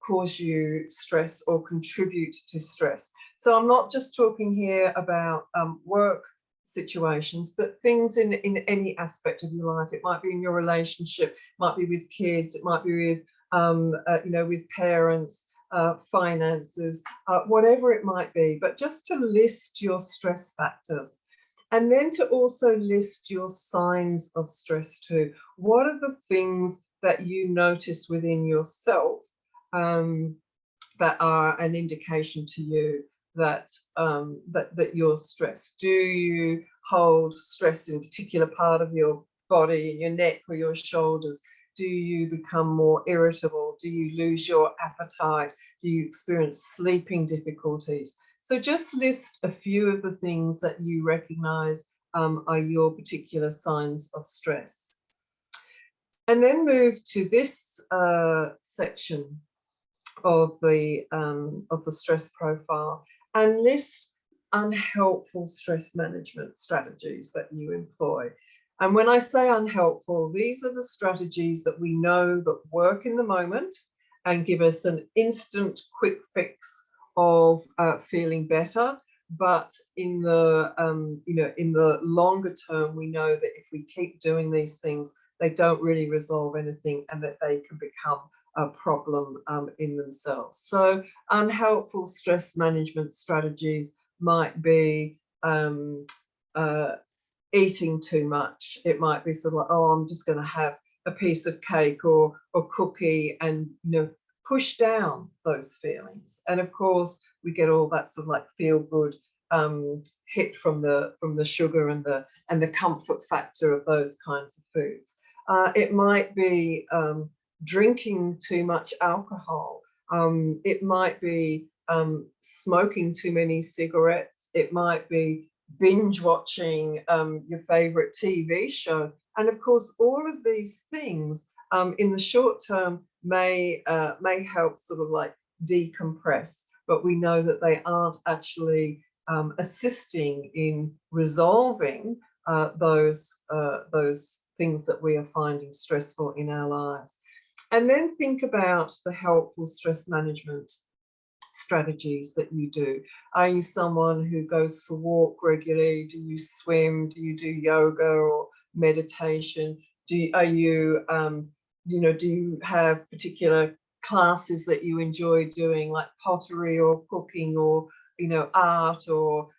cause you stress or contribute to stress. So I'm not just talking here about work situations, but things in any aspect of your life. It might be in your relationship, it might be with kids, it might be with with parents, finances, whatever it might be, but just to list your stress factors. And then to also list your signs of stress too. What are the things that you notice within yourself that are an indication to you that that you're stressed? Do you hold stress in a particular part of your body, your neck or your shoulders? Do you become more irritable? Do you lose your appetite? Do you experience sleeping difficulties? So just list a few of the things that you recognize are your particular signs of stress. And then move to this section of the stress profile and list unhelpful stress management strategies that you employ. And when I say unhelpful, these are the strategies that we know that work in the moment and give us an instant quick fix of feeling better. But in the in the longer term, we know that if we keep doing these things, they don't really resolve anything, and that they can become a problem in themselves. So unhelpful stress management strategies might be eating too much. It might be sort of like, oh, I'm just going to have a piece of cake or cookie, and push down those feelings. And of course, we get all that sort of like feel good hit from the sugar and the comfort factor of those kinds of foods. It might be drinking too much alcohol. It might be smoking too many cigarettes. It might be binge watching your favorite TV show. And of course, all of these things in the short term may help sort of like decompress, but we know that they aren't actually assisting in resolving those things that we are finding stressful in our lives. And then think about the helpful stress management strategies that you do. Are you someone who goes for a walk regularly? Do you swim? Do you do yoga or meditation? Do you have particular classes that you enjoy doing, like pottery or cooking or art, or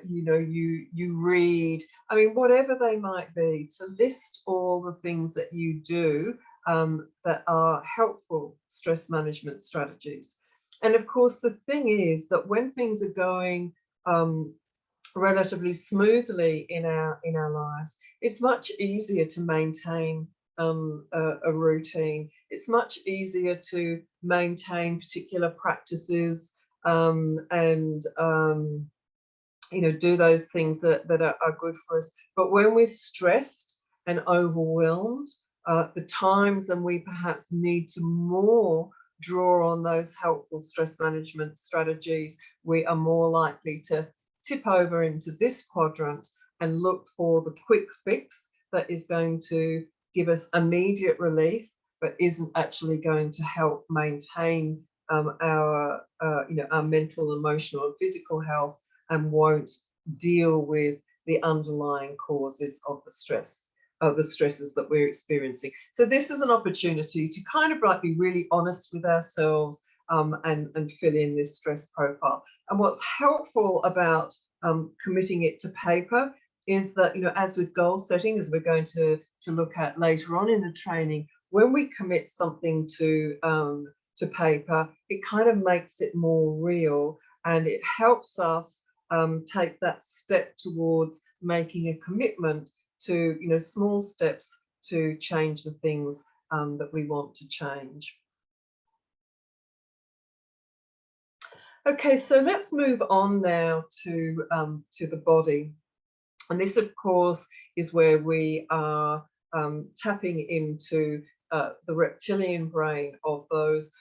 you read? I mean, whatever they might be, to list all the things that you do that are helpful stress management strategies. And of course, the thing is that when things are going relatively smoothly in our lives, it's much easier to maintain a routine. It's much easier to maintain particular practices and do those things that are good for us. But when we're stressed and overwhelmed, the times when we perhaps need to more draw on those helpful stress management strategies, we are more likely to tip over into this quadrant and look for the quick fix that is going to give us immediate relief, but isn't actually going to help maintain our mental, emotional, and physical health, and won't deal with the underlying causes of the stress, of the stresses that we're experiencing. So this is an opportunity to kind of like be really honest with ourselves and fill in this stress profile. And what's helpful about committing it to paper is that, as with goal setting, as we're going to look at later on in the training, when we commit something to paper, it kind of makes it more real, and it helps us take that step towards making a commitment to, small steps to change the things that we want to change. Okay, so let's move on now to the body. And this, of course, is where we are tapping into the reptilian brain of those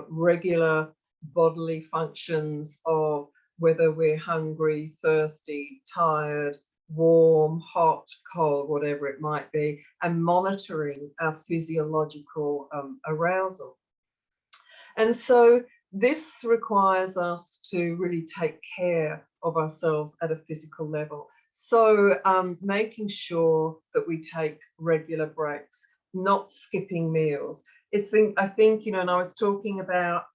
regular bodily functions of whether we're hungry, thirsty, tired, warm, hot, cold, whatever it might be, and monitoring our physiological arousal. And so this requires us to really take care of ourselves at a physical level. So making sure that we take regular breaks, not skipping meals. I think, and I was talking about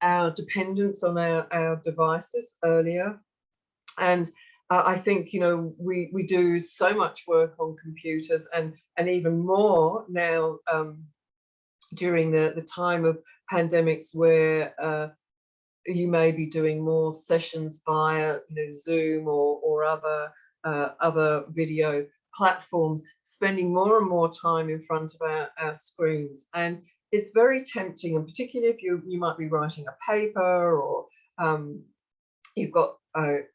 our dependence on our devices earlier. And I think, you know, we do so much work on computers, and even more now during the time of pandemics, where you may be doing more sessions via, you know, Zoom or other video platforms, spending more and more time in front of our screens. And it's very tempting, and particularly if you might be writing a paper, or you've got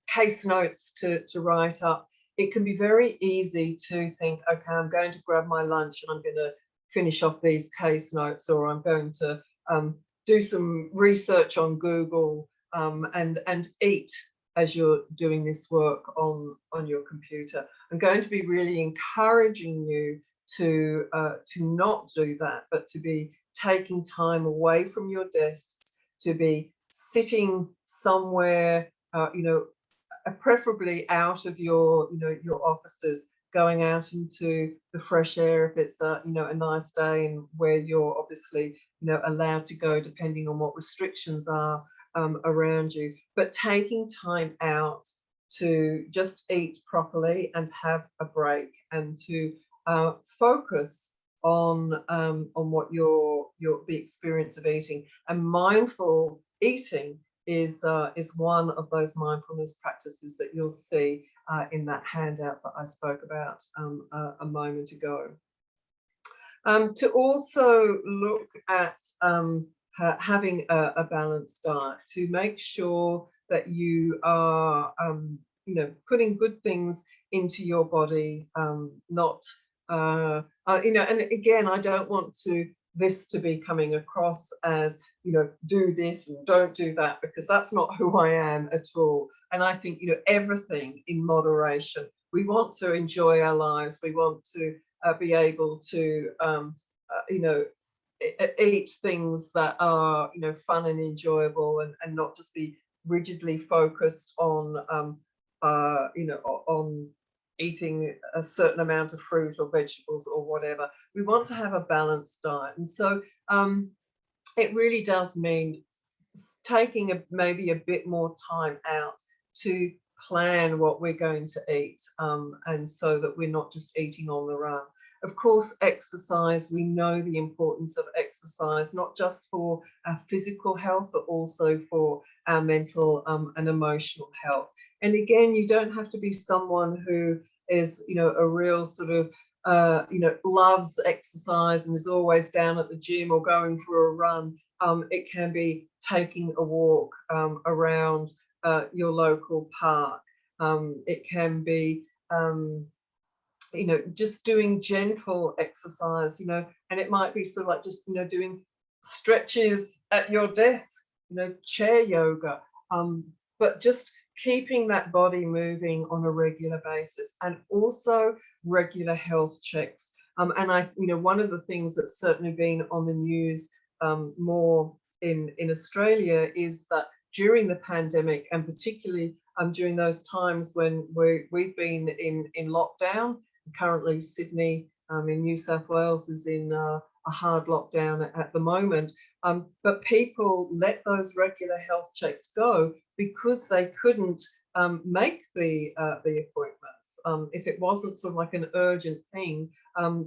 case notes to write up, it can be very easy to think, okay, I'm going to grab my lunch and I'm going to finish off these case notes, or I'm going to do some research on Google and eat as you're doing this work on your computer. I'm going to be really encouraging you to not do that, but to be taking time away from your desks, to be sitting somewhere, you know, preferably out of your, you know, your offices, going out into the fresh air if it's a, you know, a nice day, and where you're obviously, you know, allowed to go depending on what restrictions are around you. But taking time out to just eat properly and have a break, and to focus on what the experience of eating. And mindful eating is one of those mindfulness practices that you'll see in that handout that I spoke about a moment ago. To also look at having a balanced diet, to make sure that you are you know, putting good things into your body, not you know, and again, I don't want this to be coming across as, you know, do this and don't do that, because that's not who I am at all. And I think, you know, everything in moderation. We want to enjoy our lives. We want to be able to, you know, eat things that are, you know, fun and enjoyable, and not just be rigidly focused on, you know, on eating a certain amount of fruit or vegetables or whatever. We want to have a balanced diet. And so it really does mean taking maybe a bit more time out to plan what we're going to eat, and so that we're not just eating on the run. Of course, exercise, we know the importance of exercise, not just for our physical health, but also for our mental and emotional health. And again, you don't have to be someone who is, you know, a real sort of, you know, loves exercise and is always down at the gym or going for a run. It can be taking a walk around your local park. It can be, you know, just doing gentle exercise, you know, and it might be sort of like just, you know, doing stretches at your desk, you know, chair yoga, but just keeping that body moving on a regular basis, and also regular health checks. And you know, one of the things that's certainly been on the news more in Australia is that during the pandemic, and particularly during those times when we've been in lockdown. Currently, Sydney in New South Wales is in a hard lockdown at the moment. But people let those regular health checks go because they couldn't make the appointments. If it wasn't sort of like an urgent thing,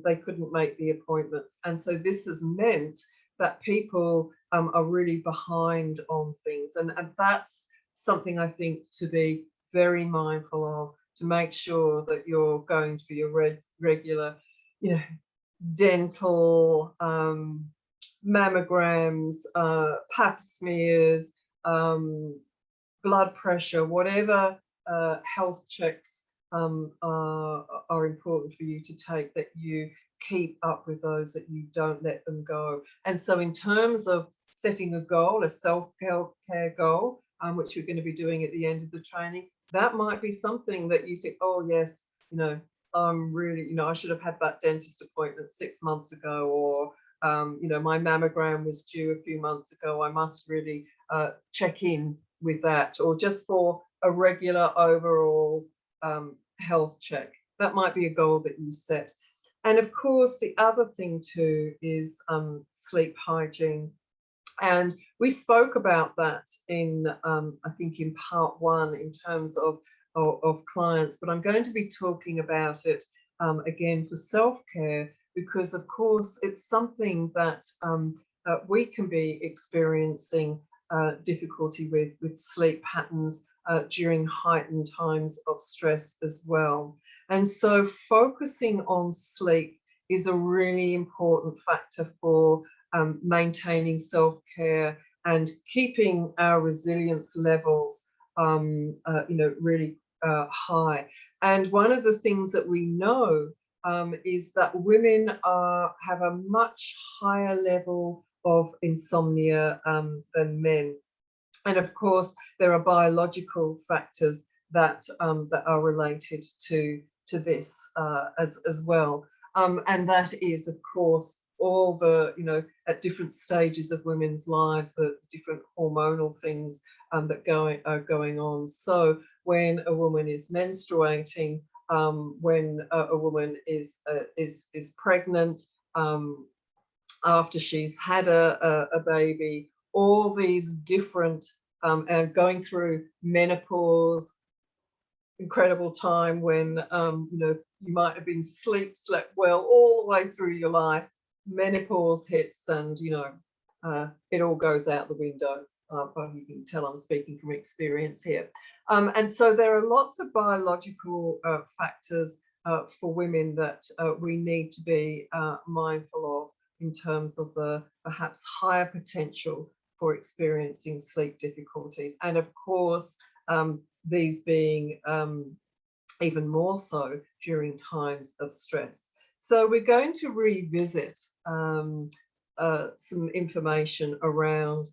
they couldn't make the appointments. And so this has meant that people are really behind on things. And that's something I think to be very mindful of, to make sure that you're going to your regular, you know, dental, mammograms, pap smears, blood pressure, whatever health checks are important for you to take, that you keep up with those, that you don't let them go. And so in terms of setting a goal, a self-care goal, which you're going to be doing at the end of the training, that might be something that you think, oh yes, you know, I'm really, you know, I should have had that dentist appointment 6 months ago, or you know, my mammogram was due a few months ago, I must really check in with that, or just for a regular overall health check. That might be a goal that you set. And of course, the other thing too is sleep hygiene. And we spoke about that in, I think, in part one in terms of clients, but I'm going to be talking about it again for self-care, because of course it's something that we can be experiencing difficulty with sleep patterns during heightened times of stress as well. And so focusing on sleep is a really important factor for maintaining self-care and keeping our resilience levels really high. And one of the things that we know is that women have a much higher level of insomnia than men. And of course, there are biological factors that that are related to this as well. And that is, of course, all the, at different stages of women's lives, the different hormonal things that are going on. So when a woman is menstruating, when a woman is pregnant, after she's had a baby, all these different and going through menopause, incredible time when you might have been slept well all the way through your life. Menopause hits, and it all goes out the window. But you can tell I'm speaking from experience here. And so there are lots of biological factors for women that we need to be mindful of in terms of the perhaps higher potential for experiencing sleep difficulties. And of course, these being even more so during times of stress. So we're going to revisit some information around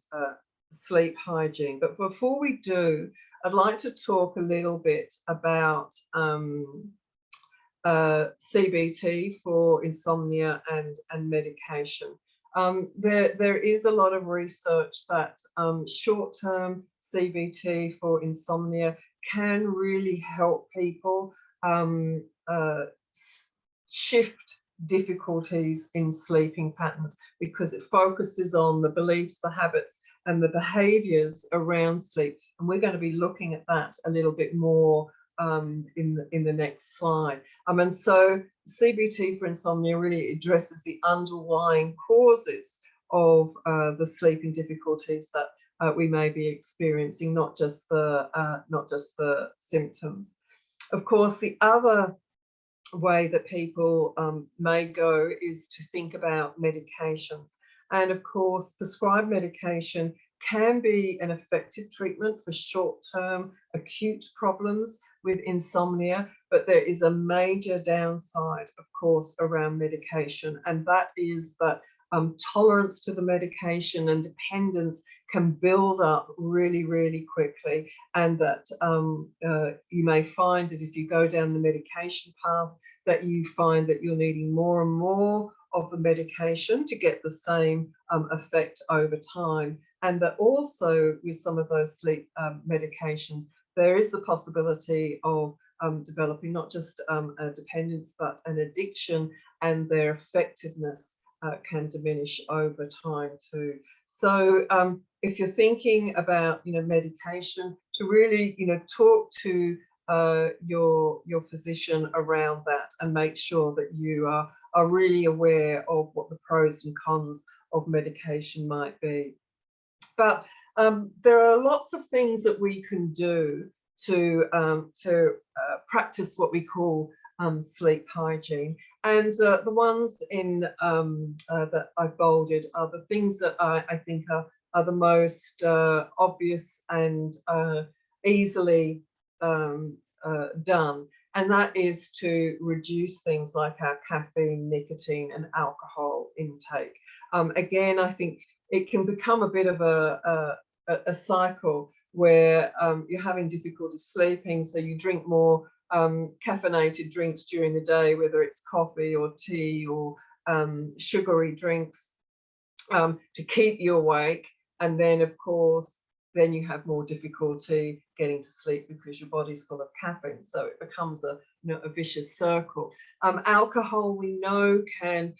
sleep hygiene. But before we do, I'd like to talk a little bit about CBT for insomnia and medication. There is a lot of research that short-term CBT for insomnia can really help people shift difficulties in sleeping patterns, because it focuses on the beliefs, the habits, and the behaviours around sleep. And we're going to be looking at that a little bit more in the next slide. And so CBT for insomnia really addresses the underlying causes of the sleeping difficulties that we may be experiencing, not just the symptoms. Of course, the other way that people may go is to think about medications. And of course, prescribed medication can be an effective treatment for short-term acute problems with insomnia, but there is a major downside, of course, around medication, and that is that tolerance to the medication and dependence can build up really, really quickly, and that you may find that if you go down the medication path, that you find that you're needing more and more of the medication to get the same effect over time. And that also with some of those sleep medications, there is the possibility of developing not just a dependence, but an addiction, and their effectiveness can diminish over time too. So if you're thinking about medication, to really talk to your physician around that, and make sure that you are really aware of what the pros and cons of medication might be. But there are lots of things that we can do to practice what we call sleep hygiene. And the ones in that I've bolded are the things that I think are the most obvious and easily done. And that is to reduce things like our caffeine, nicotine, and alcohol intake. Again, I think it can become a bit of a cycle where you're having difficulty sleeping, so you drink more caffeinated drinks during the day, whether it's coffee or tea or sugary drinks to keep you awake. And then, of course, then you have more difficulty getting to sleep because your body's full of caffeine. So it becomes a vicious circle. Alcohol, we know, can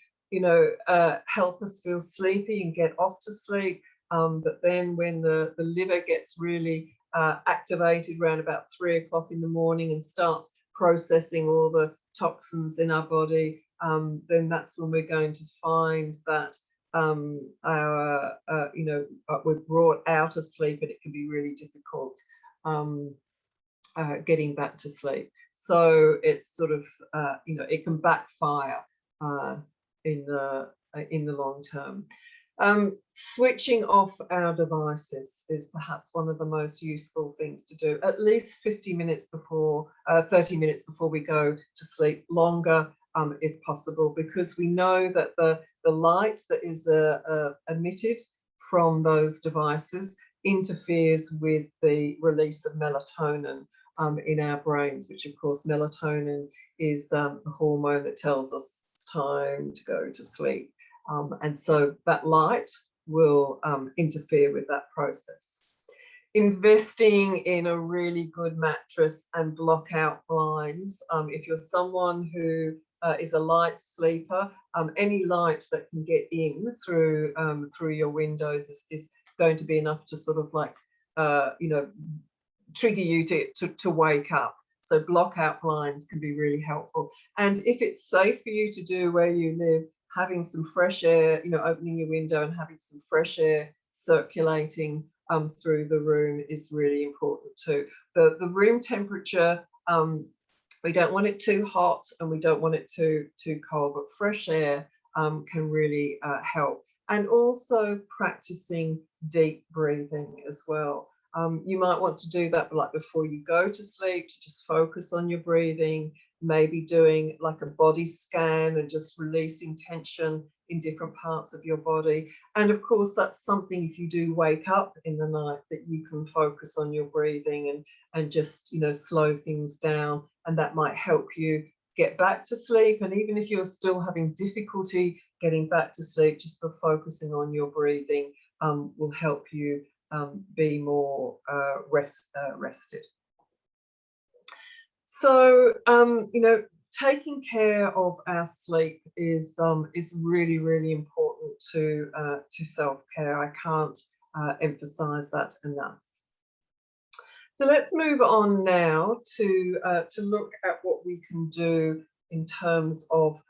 help us feel sleepy and get off to sleep. But then when the liver gets really activated around about 3 o'clock in the morning and starts processing all the toxins in our body, then that's when we're going to find that we're brought out of sleep, and it can be really difficult getting back to sleep. So it's sort of it can backfire in the long term. Switching off our devices is perhaps one of the most useful things to do, at least 30 minutes before we go to sleep, longer if possible, because we know that the light that is emitted from those devices interferes with the release of melatonin in our brains, which of course melatonin is the hormone that tells us it's time to go to sleep. And so that light will interfere with that process. Investing in a really good mattress and block out blinds. If you're someone who is a light sleeper, any light that can get in through your windows is going to be enough to sort of like trigger you to wake up. So block out blinds can be really helpful. And if it's safe for you to do where you live, having some fresh air, opening your window and having some fresh air circulating through the room is really important too. The room temperature, we don't want it too hot and we don't want it too cold, but fresh air can really help. And also practicing deep breathing as well. You might want to do that like before you go to sleep, to just focus on your breathing, maybe doing like a body scan and just releasing tension in different parts of your body. And of course, that's something, if you do wake up in the night, that you can focus on your breathing and just, slow things down. And that might help you get back to sleep. And even if you're still having difficulty getting back to sleep, just for focusing on your breathing will help you be more rested. So, taking care of our sleep is really, really important to self-care. I can't emphasize that enough. So let's move on now to look at what we can do in terms of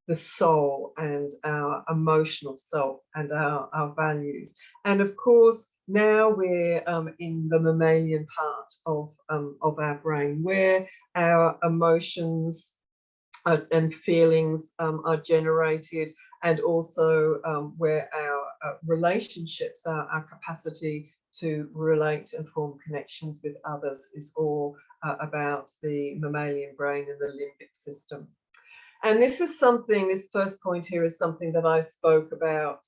the soul and our emotional self and our values. And of course, now we're in the mammalian part of our brain, where our emotions and feelings are generated, and also where our relationships, our capacity to relate and form connections with others is all about the mammalian brain and the limbic system. And this is something, this first point here is something that I spoke about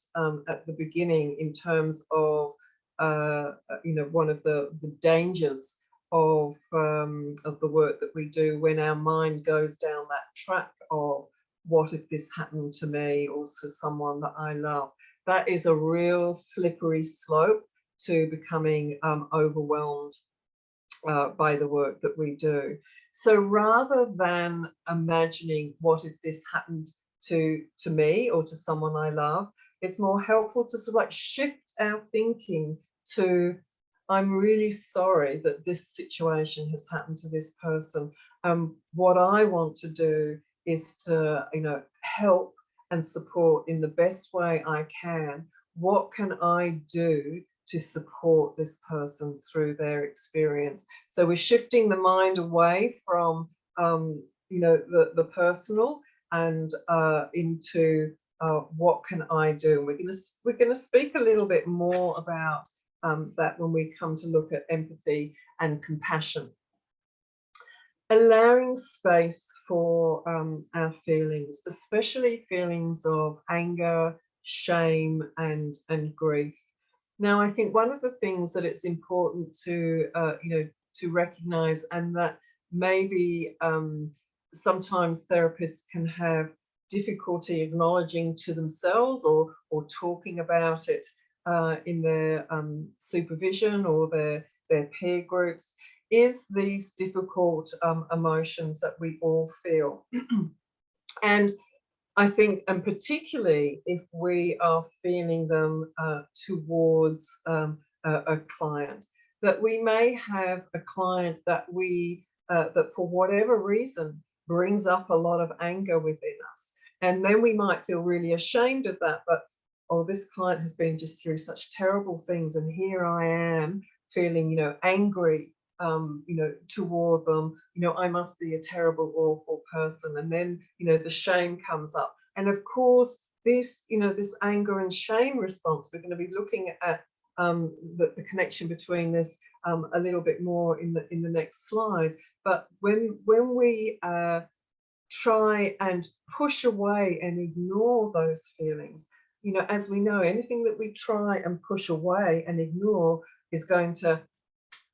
at the beginning in terms of, one of the dangers of the work that we do when our mind goes down that track of what if this happened to me or to someone that I love. That is a real slippery slope to becoming overwhelmed by the work that we do. So rather than imagining what if this happened to me or to someone I love, it's more helpful to sort of like shift our thinking to, I'm really sorry that this situation has happened to this person. What I want to do is to, help and support in the best way I can. What can I do to support this person through their experience? So we're shifting the mind away from, the personal and into what can I do? And we're gonna speak a little bit more about that when we come to look at empathy and compassion. Allowing space for our feelings, especially feelings of anger, shame, and grief. Now, I think one of the things that it's important to recognize, and that maybe sometimes therapists can have difficulty acknowledging to themselves or talking about it in their supervision or their peer groups, is these difficult emotions that we all feel. And I think, and particularly if we are feeling them towards a client, that we may have a client that that for whatever reason brings up a lot of anger within us. And then we might feel really ashamed of that, but oh, this client has been just through such terrible things, and here I am feeling, angry, toward them. I must be a terrible, awful person. And then, the shame comes up. And of course, this anger and shame response, we're going to be looking at the connection between this a little bit more in the next slide. But when we try and push away and ignore those feelings, as we know, anything that we try and push away and ignore is going to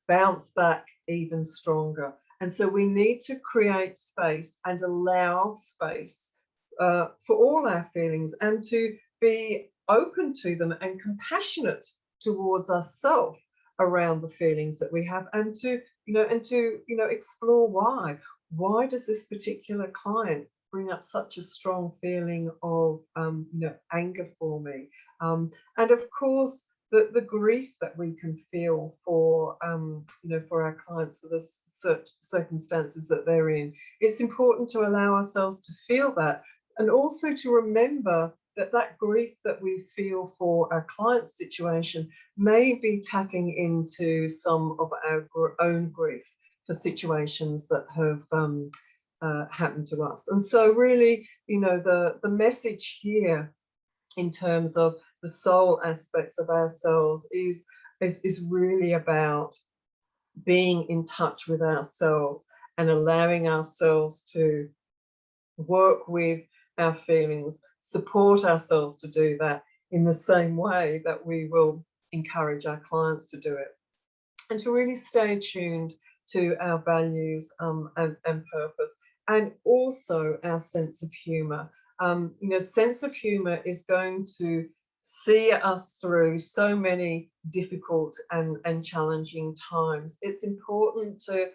bounce back even stronger. And so we need to create space and allow space for all our feelings, and to be open to them and compassionate towards ourselves around the feelings that we have, and to explore why does this particular client bring up such a strong feeling of anger for me, and of course the grief that we can feel for for our clients, for the circumstances that they're in. It's important to allow ourselves to feel that, and also to remember that grief that we feel for our client's situation may be tapping into some of our own grief for situations that have happened to us. And so really, the message here in terms of the soul aspects of ourselves is really about being in touch with ourselves and allowing ourselves to work with our feelings, support ourselves to do that in the same way that we will encourage our clients to do it, and to really stay tuned to our values and purpose, and also our sense of humor. Sense of humor is going to see us through so many difficult and challenging times. It's important to,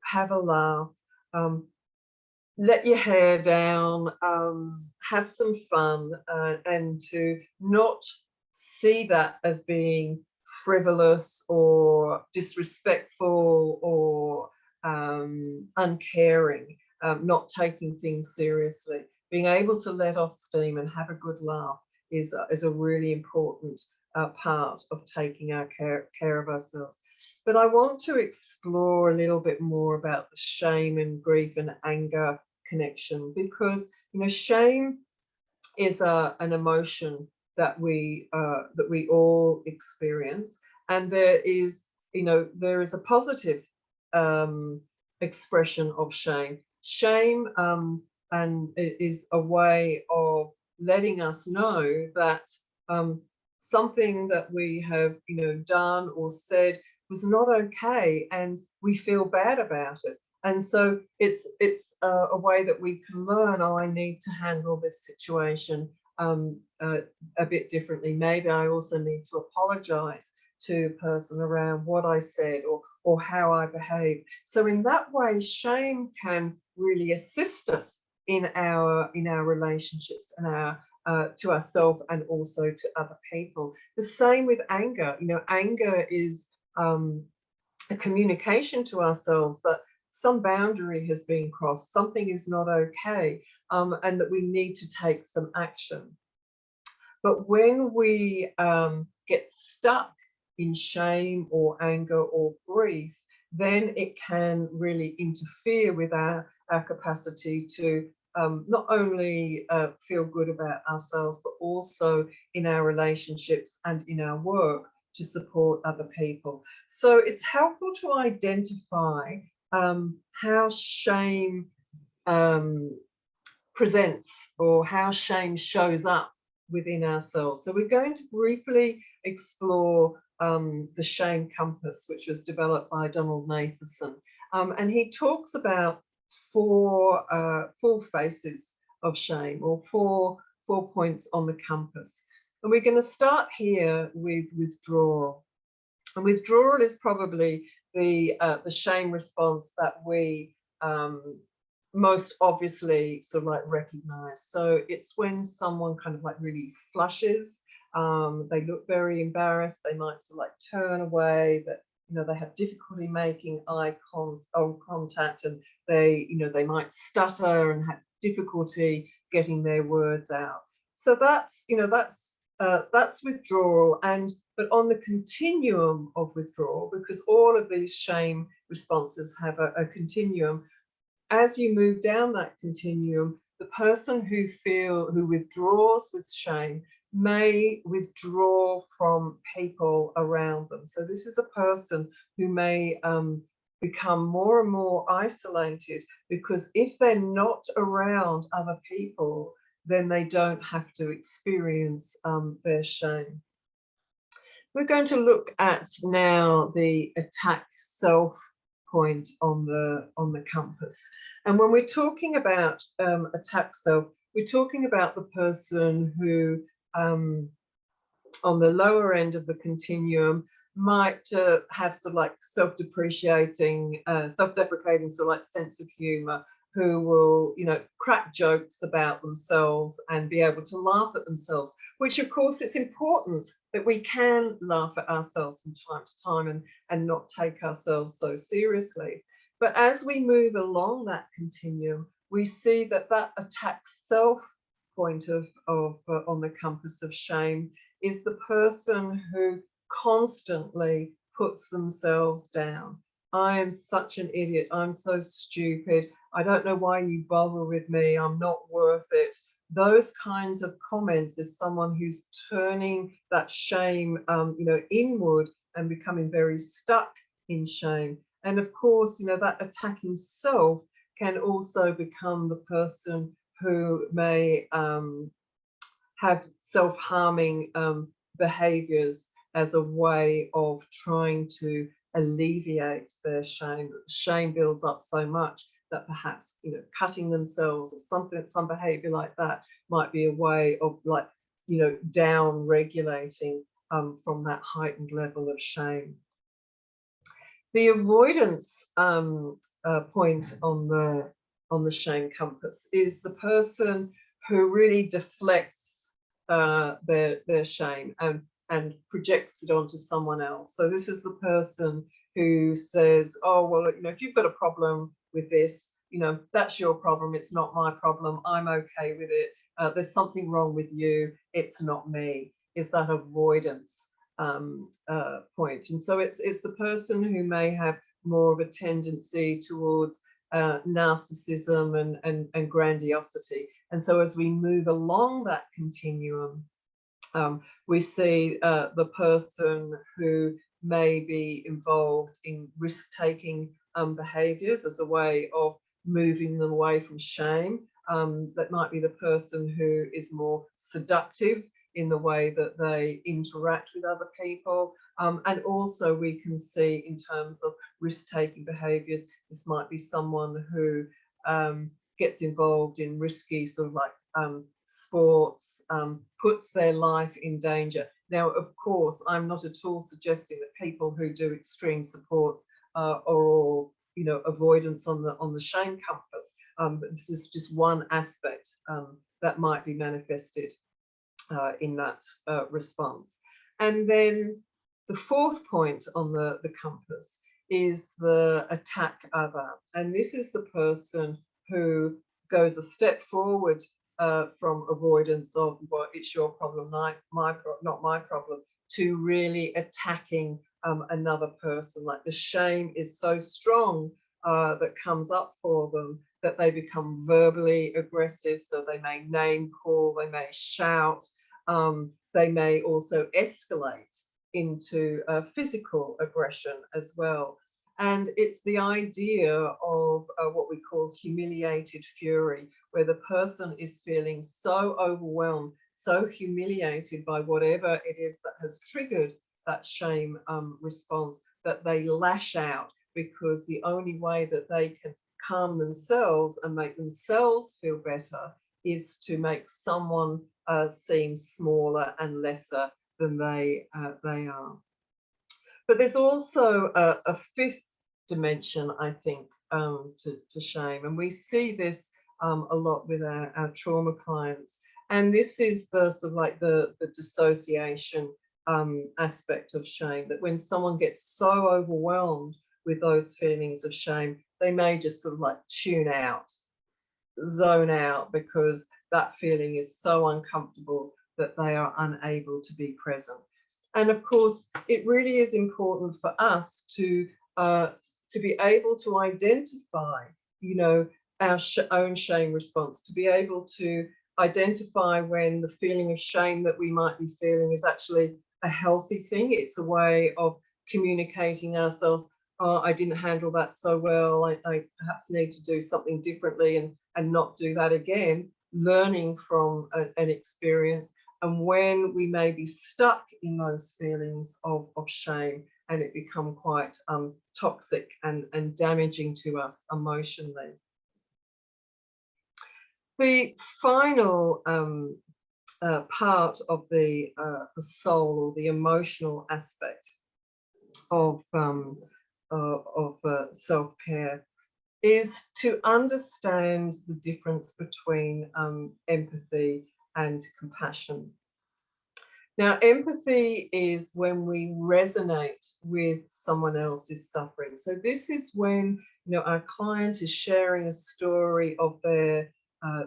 have a laugh, let your hair down, have some fun, and to not see that as being frivolous or disrespectful or uncaring, not taking things seriously. Being able to let off steam and have a good laugh is a really important part of taking our care of ourselves. But I want to explore a little bit more about the shame and grief and anger connection, because shame is an emotion that we all experience, and there is a positive expression of shame. Shame and it is a way of letting us know that something that we have done or said was not okay, and we feel bad about it. And so it's a way that we can learn, I need to handle this situation a bit differently. Maybe I also need to apologize to the person around what I said or how I behaved. So in that way, shame can really assist us in our relationships and to ourselves and also to other people. The same with anger. Anger is a communication to ourselves that some boundary has been crossed, something is not okay, and that we need to take some action. But when we get stuck in shame or anger or grief, then it can really interfere with our capacity to not only feel good about ourselves, but also in our relationships and in our work to support other people. So it's helpful to identify how shame presents, or how shame shows up within ourselves. So we're going to briefly explore the shame compass, which was developed by Donald Nathanson, and he talks about four faces of shame, or four points on the compass. And we're going to start here with withdrawal. And withdrawal is probably the shame response that we most obviously sort of like recognized. So it's when someone kind of like really flushes, they look very embarrassed, they might sort of like turn away, that they have difficulty making eye contact, and they might stutter and have difficulty getting their words out. So that's withdrawal. But on the continuum of withdrawal, because all of these shame responses have a continuum, as you move down that continuum, the person who withdraws with shame may withdraw from people around them. So this is a person who may become more and more isolated, because if they're not around other people, then they don't have to experience their shame. We're going to look at now the attack self point on the compass. And when we're talking about attack self, we're talking about the person who, on the lower end of the continuum, might have sort of like self-depreciating, self-deprecating sort of like sense of humor, who will, crack jokes about themselves and be able to laugh at themselves, which of course it's important that we can laugh at ourselves from time to time and not take ourselves so seriously. But as we move along that continuum, we see that attack self point on the compass of shame is the person who constantly puts themselves down. I am such an idiot. I'm so stupid. I don't know why you bother with me. I'm not worth it. Those kinds of comments is someone who's turning that shame, inward and becoming very stuck in shame. And of course, that attacking self can also become the person who may have self-harming behaviors as a way of trying to alleviate their shame. Shame builds up so much that perhaps cutting themselves or some behavior like that might be a way of down regulating from that heightened level of shame. The avoidance point on the shame compass is the person who really deflects their shame and projects it onto someone else. So this is the person who says, oh, well, if you've got a problem with this, that's your problem. It's not my problem. I'm okay with it. There's something wrong with you. It's not me. Is that avoidance point? And so it's the person who may have more of a tendency towards narcissism and grandiosity. And so as we move along that continuum, we see the person who may be involved in risk-taking behaviours as a way of moving them away from shame. That might be the person who is more seductive in the way that they interact with other people. And also we can see in terms of risk-taking behaviours, this might be someone who gets involved in risky sort of like sports, puts their life in danger. Now, of course, I'm not at all suggesting that people who do extreme sports are all, avoidance on the shame compass. But this is just one aspect that might be manifested in that response. And then the fourth point on the compass is the attack other. And this is the person who goes a step forward from avoidance of, well, it's your problem, not my problem, to really attacking another person. Like the shame is so strong that comes up for them that they become verbally aggressive. So they may name call, they may shout, they may also escalate into physical aggression as well. And it's the idea of what we call humiliated fury, where the person is feeling so overwhelmed, so humiliated by whatever it is that has triggered that shame response, that they lash out, because the only way that they can calm themselves and make themselves feel better is to make someone seem smaller and lesser than they are. But there's also a fifth dimension, I think, to shame. And we see this a lot with our trauma clients. And this is the sort of like the dissociation aspect of shame, that when someone gets so overwhelmed with those feelings of shame, they may just sort of like tune out, zone out, because that feeling is so uncomfortable that they are unable to be present. And of course, it really is important for us to be able to identify, you know, our own shame response, to be able to identify when the feeling of shame that we might be feeling is actually a healthy thing. It's a way of communicating ourselves. Oh, I didn't handle that so well. I perhaps need to do something differently and not do that again, learning from an experience. And when we may be stuck in those feelings of shame, and it become quite toxic and damaging to us emotionally. The final part of the soul, or the emotional aspect of self-care, is to understand the difference between empathy and compassion. Now, empathy is when we resonate with someone else's suffering. So this is when, you know, our client is sharing a story of their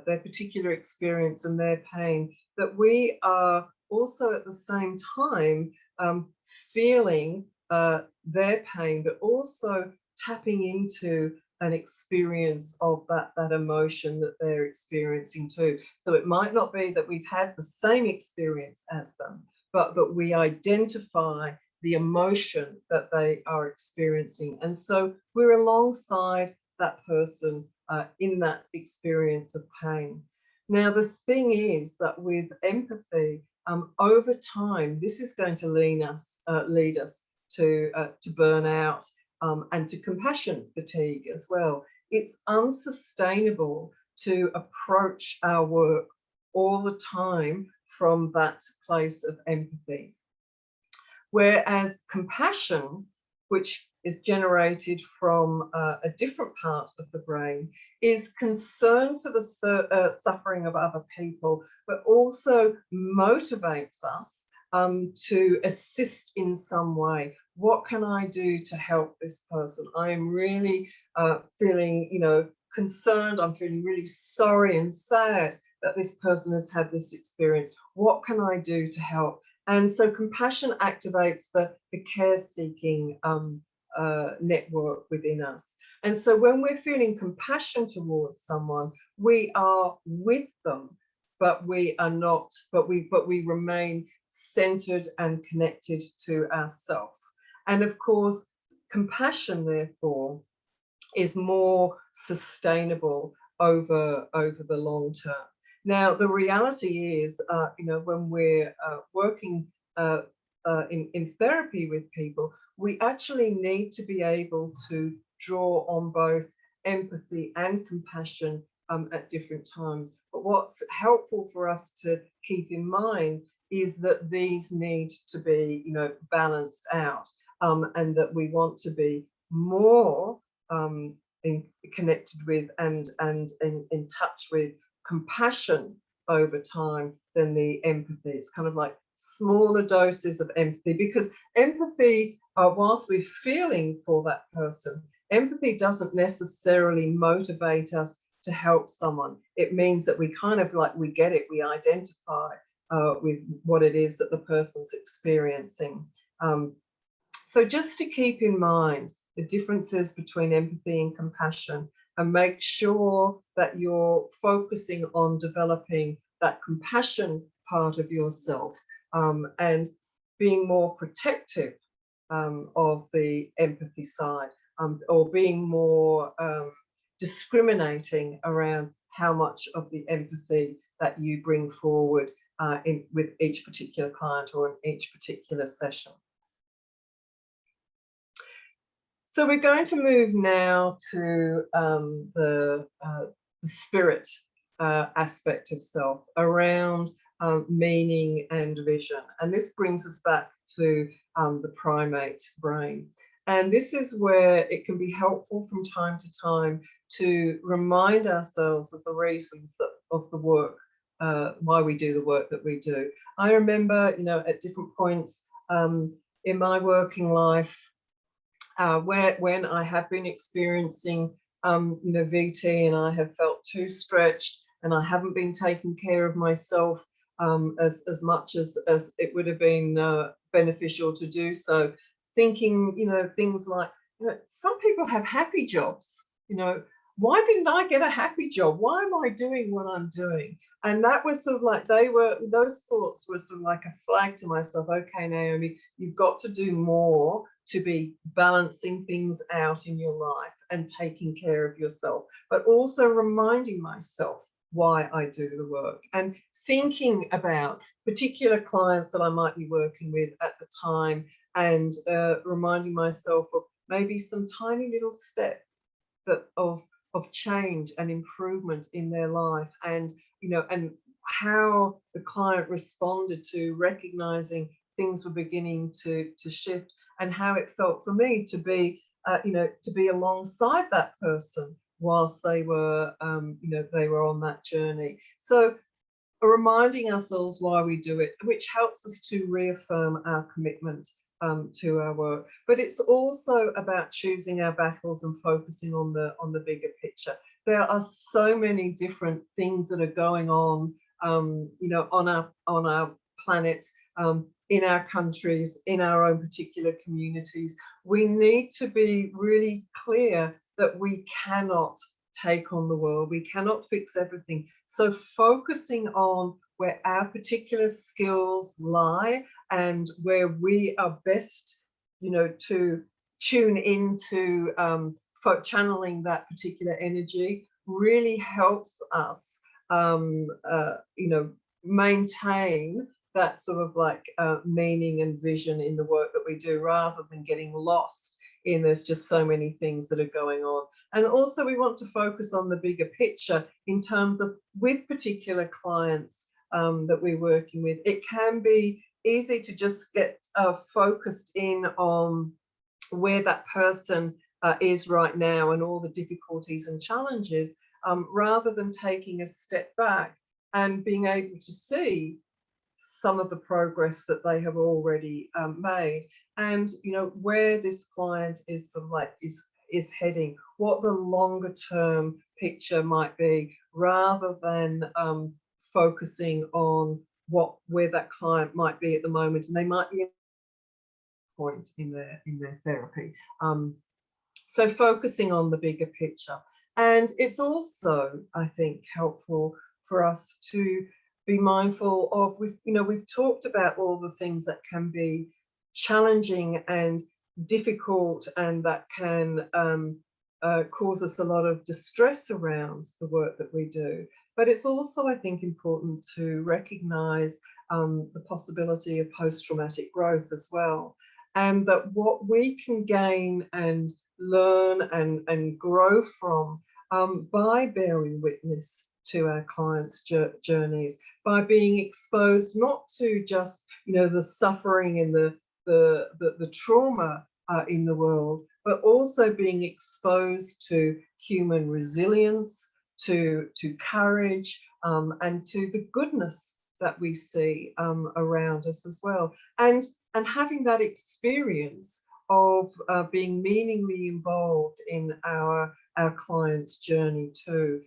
particular experience and their pain, that we are also at the same time feeling their pain, but also tapping into an experience of that emotion that they're experiencing too. So it might not be that we've had the same experience as them, but that we identify the emotion that they are experiencing. And so we're alongside that person in that experience of pain. Now, the thing is that with empathy, over time, this is going to lead us to burnout and to compassion fatigue as well. It's unsustainable to approach our work all the time from that place of empathy. Whereas compassion, which is generated from a different part of the brain, is concern for the suffering of other people, but also motivates us to assist in some way. What can I do to help this person? I am really feeling, you know, concerned. I'm feeling really sorry and sad that this person has had this experience. What can I do to help? And so compassion activates the care-seeking network within us. And so when we're feeling compassion towards someone, we are with them, but we are not, but we remain centered and connected to ourselves. And of course, compassion, therefore, is more sustainable over the long term. Now, the reality is, you know, when we're working in therapy with people, we actually need to be able to draw on both empathy and compassion at different times. But what's helpful for us to keep in mind is that these need to be, you know, balanced out, and that we want to be more connected with and in touch with compassion over time than the empathy. It's kind of like smaller doses of empathy, because empathy, whilst we're feeling for that person, empathy doesn't necessarily motivate us to help someone. It means that we kind of like, we get it, we identify with what it is that the person's experiencing. So just to keep in mind the differences between empathy and compassion, and make sure that you're focusing on developing that compassion part of yourself, and being more protective of the empathy side, or being more discriminating around how much of the empathy that you bring forward with each particular client or in each particular session. So we're going to move now to the spirit aspect of self, around meaning and vision. And this brings us back to the primate brain. And this is where it can be helpful from time to time to remind ourselves of the reasons of the work, why we do the work that we do. I remember, at different points in my working life, when I have been experiencing, VT, and I have felt too stretched, and I haven't been taking care of myself as much as it would have been beneficial to do so. Thinking, things like, some people have happy jobs. Why didn't I get a happy job? Why am I doing what I'm doing? And that was sort of like, those thoughts were sort of like a flag to myself. Okay, Naomi, you've got to do more to be balancing things out in your life and taking care of yourself, but also reminding myself why I do the work, and thinking about particular clients that I might be working with at the time, and reminding myself of maybe some tiny little step of change and improvement in their life, and and how the client responded to recognizing things were beginning to shift, and how it felt for me to be to be alongside that person whilst they were they were on that journey. So reminding ourselves why we do it, which helps us to reaffirm our commitment to our work. But it's also about choosing our battles and focusing on the bigger picture. There are so many different things that are going on, on our planet, in our countries, in our own particular communities. We need to be really clear that we cannot take on the world. We cannot fix everything. So focusing on where our particular skills lie and where we are best, to tune into channeling that particular energy really helps us, maintain that sort of like meaning and vision in the work that we do, rather than getting lost in there's just so many things that are going on. And also we want to focus on the bigger picture in terms of, with particular clients that we're working with, it can be easy to just get focused in on where that person is right now and all the difficulties and challenges, rather than taking a step back and being able to see some of the progress that they have already made, and where this client is sort of like is heading, what the longer term picture might be, rather than focusing on where that client might be at the moment, and they might be at a point in their therapy. So focusing on the bigger picture. And it's also, I think, helpful for us to be mindful of, we've talked about all the things that can be challenging and difficult, and that can cause us a lot of distress around the work that we do. But it's also, I think, important to recognise the possibility of post-traumatic growth as well, and that what we can gain and learn and grow from by bearing witness to our clients' journeys, by being exposed not to just the suffering and the trauma in the world, but also being exposed to human resilience, to courage, and to the goodness that we see around us as well, and having that experience of being meaningfully involved in our clients' journey too,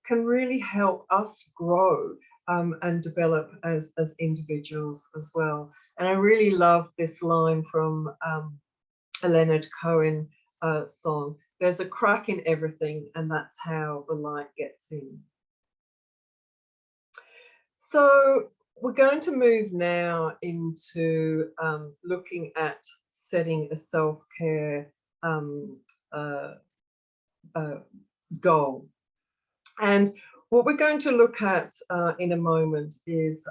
can really help us grow and develop as individuals as well. And I really love this line from a Leonard Cohen song: "There's a crack in everything, and that's how the light gets in." So we're going to move now into looking at setting a self-care goal. And what we're going to look at in a moment is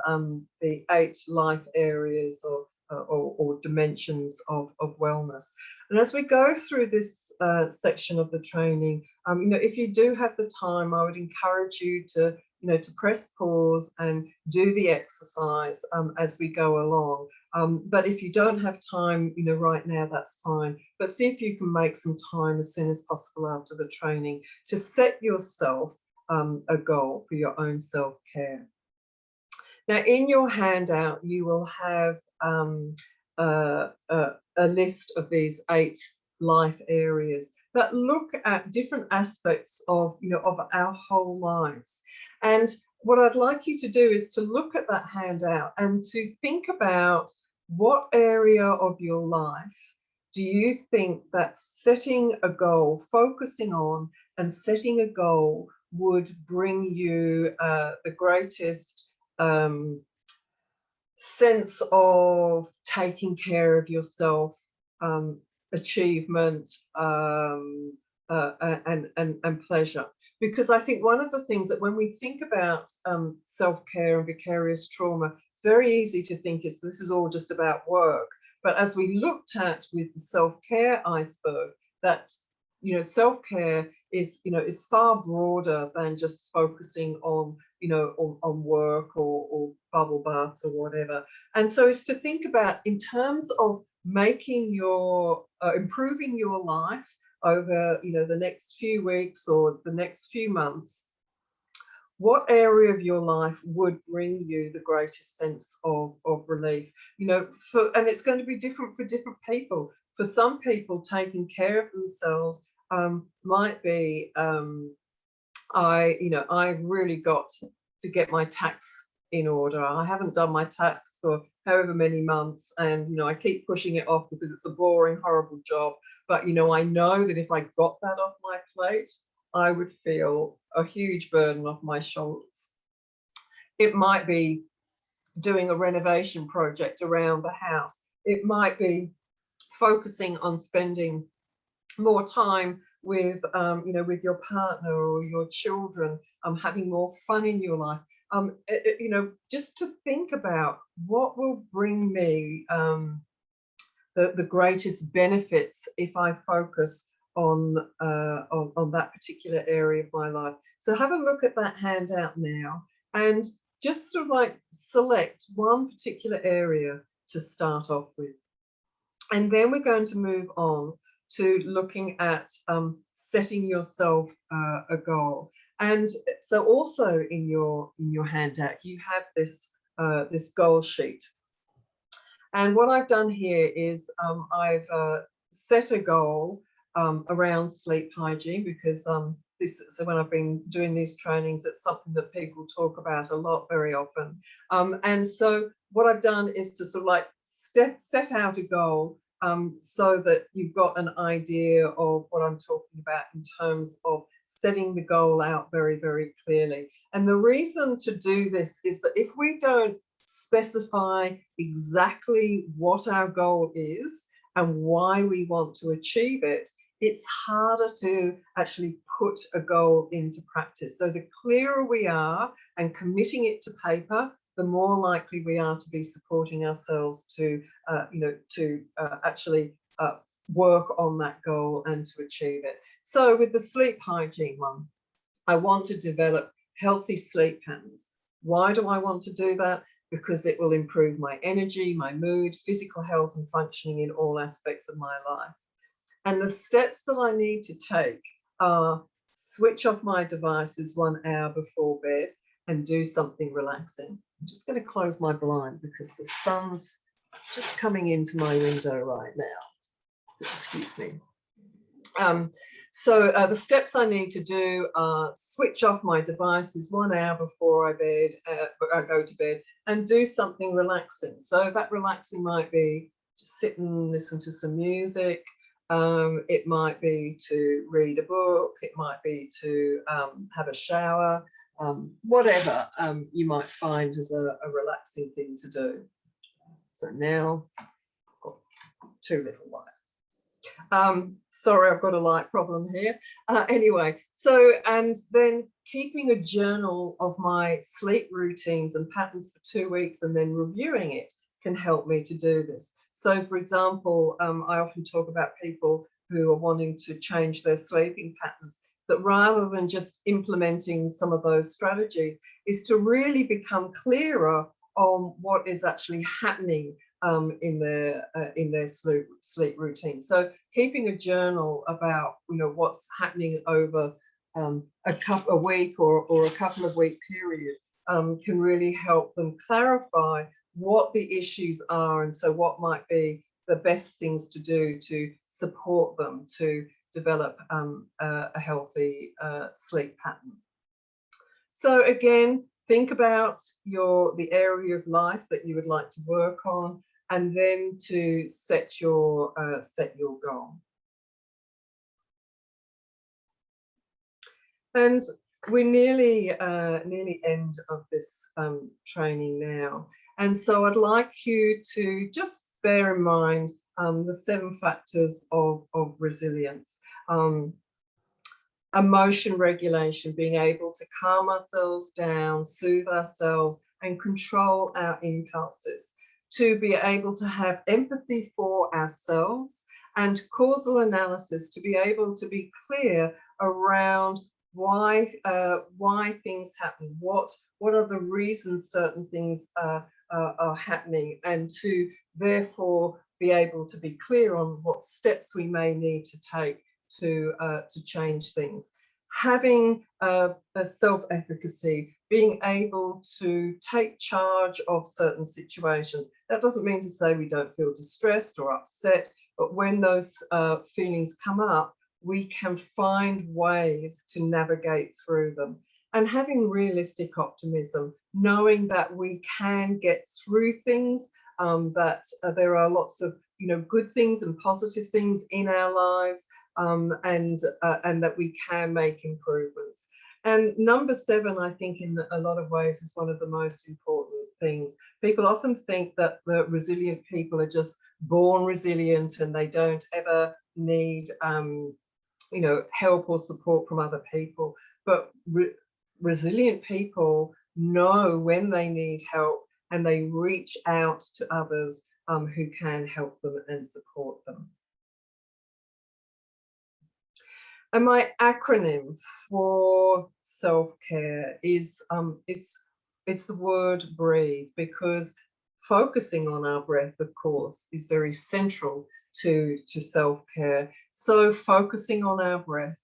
the 8 life areas or dimensions of wellness. And as we go through this section of the training, if you do have the time, I would encourage you to to press pause and do the exercise as we go along, But if you don't have time, right now, that's fine. But see if you can make some time as soon as possible after the training to set yourself a goal for your own self-care. Now, in your handout, you will have a list of these 8 life areas that look at different aspects of, of our whole lives. And what I'd like you to do is to look at that handout and to think about what area of your life do you think that setting a goal, focusing on and setting a goal would bring you the greatest sense of taking care of yourself, achievement, and pleasure. Because I think one of the things that when we think about self-care and vicarious trauma, it's very easy to think this is all just about work. But as we looked at with the self-care iceberg, that self-care is far broader than just focusing on on work or bubble baths or whatever. And so it's to think about, in terms of making your improving your life over the next few weeks or the next few months, what area of your life would bring you the greatest sense of relief? And it's going to be different for different people. For some people, taking care of themselves might be I've really got to get my tax in order. I haven't done my tax for however many months, and I keep pushing it off because it's a boring, horrible job. But I know that if I got that off my plate, I would feel a huge burden off my shoulders. It might be doing a renovation project around the house. It might be focusing on spending more time with with your partner or your children, having more fun in your life, just to think about what will bring me the greatest benefits if I focus on that particular area of my life. So have a look at that handout now and just sort of like select one particular area to start off with. And then we're going to move on to looking at setting yourself a goal. And so also in your handout, you have this this goal sheet. And what I've done here is I've set a goal around sleep hygiene, because so when I've been doing these trainings, it's something that people talk about a lot very often. And so what I've done is to sort of like set out a goal so that you've got an idea of what I'm talking about in terms of setting the goal out very, very clearly. And the reason to do this is that if we don't specify exactly what our goal is and why we want to achieve it, it's harder to actually put a goal into practice. So the clearer we are and committing it to paper, the more likely we are to be supporting ourselves to, actually work on that goal and to achieve it. So with the sleep hygiene one, I want to develop healthy sleep patterns. Why do I want to do that? Because it will improve my energy, my mood, physical health and functioning in all aspects of my life. And the steps that I need to take are switch off my devices 1 hour before bed and do something relaxing. I'm just going to close my blind because the sun's just coming into my window right now. Excuse me. So the steps I need to do are switch off my devices 1 hour before I go to bed and do something relaxing. So that relaxing might be just sit and listen to some music. It might be to read a book. It might be to have a shower. Whatever you might find as a relaxing thing to do. So now I've got too little light. Sorry, I've got a light problem here. Anyway, so and then keeping a journal of my sleep routines and patterns for 2 weeks and then reviewing it can help me to do this. So for example, I often talk about people who are wanting to change their sleeping patterns, that rather than just implementing some of those strategies is to really become clearer on what is actually happening in their sleep routine. So keeping a journal about what's happening over a week or a couple of week period can really help them clarify what the issues are, and so what might be the best things to do to support them to develop a healthy sleep pattern. So again, think about the area of life that you would like to work on, and then to set your goal. And we're nearly end of this training now, and so I'd like you to just bear in mind the 7 factors of resilience. Emotion regulation, being able to calm ourselves down, soothe ourselves, and control our impulses. To be able to have empathy for ourselves, and causal analysis, to be able to be clear around why things happen, what are the reasons certain things are happening, and to therefore be able to be clear on what steps we may need to take to change things. Having a self-efficacy, being able to take charge of certain situations. That doesn't mean to say we don't feel distressed or upset, but when those feelings come up, we can find ways to navigate through them. And having realistic optimism, knowing that we can get through things, that there are lots of good things and positive things in our lives, and that we can make improvements. And number 7, I think, in a lot of ways, is one of the most important things. People often think that the resilient people are just born resilient and they don't ever need help or support from other people. But resilient people know when they need help, and they reach out to others who can help them and support them. And my acronym for self-care is it's the word breathe, because focusing on our breath, of course, is very central to self-care. So focusing on our breath,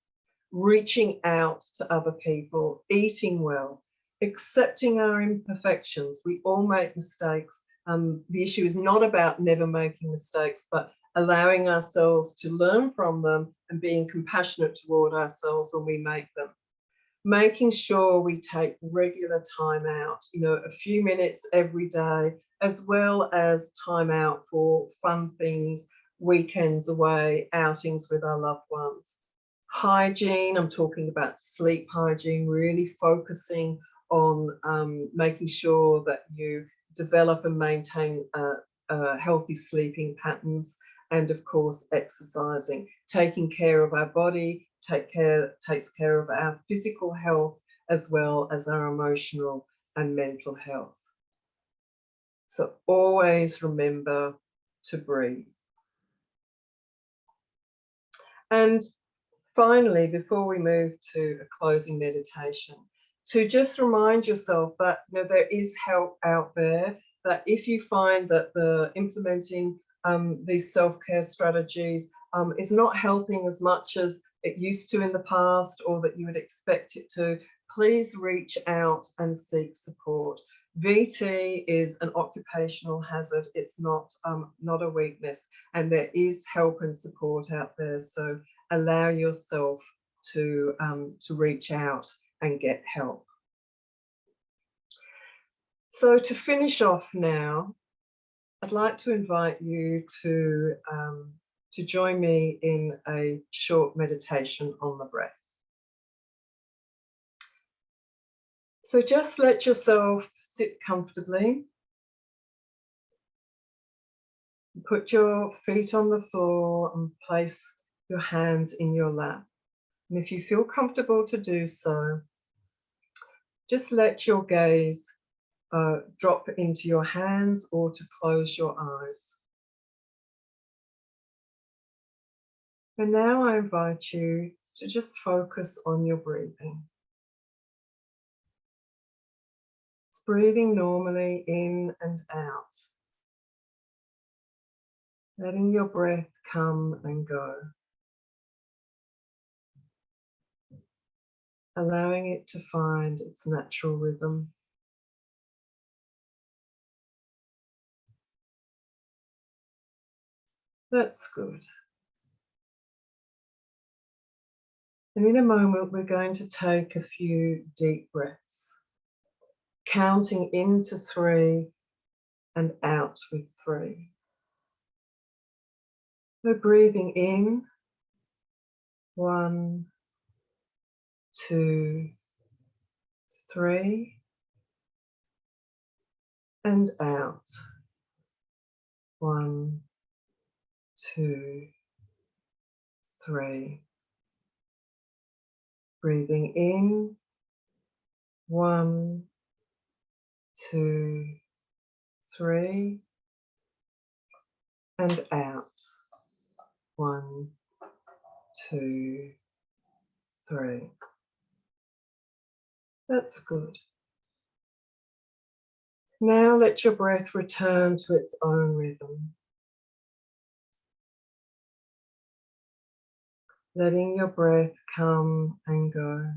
reaching out to other people, eating well, accepting our imperfections. We all make mistakes. The issue is not about never making mistakes, but allowing ourselves to learn from them and being compassionate toward ourselves when we make them. Making sure we take regular time out, a few minutes every day, as well as time out for fun things, weekends away, outings with our loved ones. Hygiene, I'm talking about sleep hygiene, really focusing on making sure that you develop and maintain healthy sleeping patterns. And of course, exercising, taking care of our body, takes care of our physical health, as well as our emotional and mental health. So always remember to breathe. And finally, before we move to a closing meditation, to just remind yourself that there is help out there, that if you find that implementing these self-care strategies is not helping as much as it used to in the past, or that you would expect it to, please reach out and seek support. VT is an occupational hazard. It's not a weakness, and there is help and support out there. So allow yourself to reach out and get help. So to finish off now, I'd like to invite you to join me in a short meditation on the breath. So just let yourself sit comfortably. Put your feet on the floor and place your hands in your lap. And if you feel comfortable to do so, just let your gaze drop into your hands, or to close your eyes. And now I invite you to just focus on your breathing. It's breathing normally in and out. letting your breath come and go, allowing it to find its natural rhythm. That's good. And in a moment, we're going to take a few deep breaths, counting into 3 and out with 3. We're breathing in, 1, 2, 3, and out, 1, 2, 3. Breathing in, 1, 2, 3, and out, 1, 2, 3. That's good. Now let your breath return to its own rhythm. Letting your breath come and go.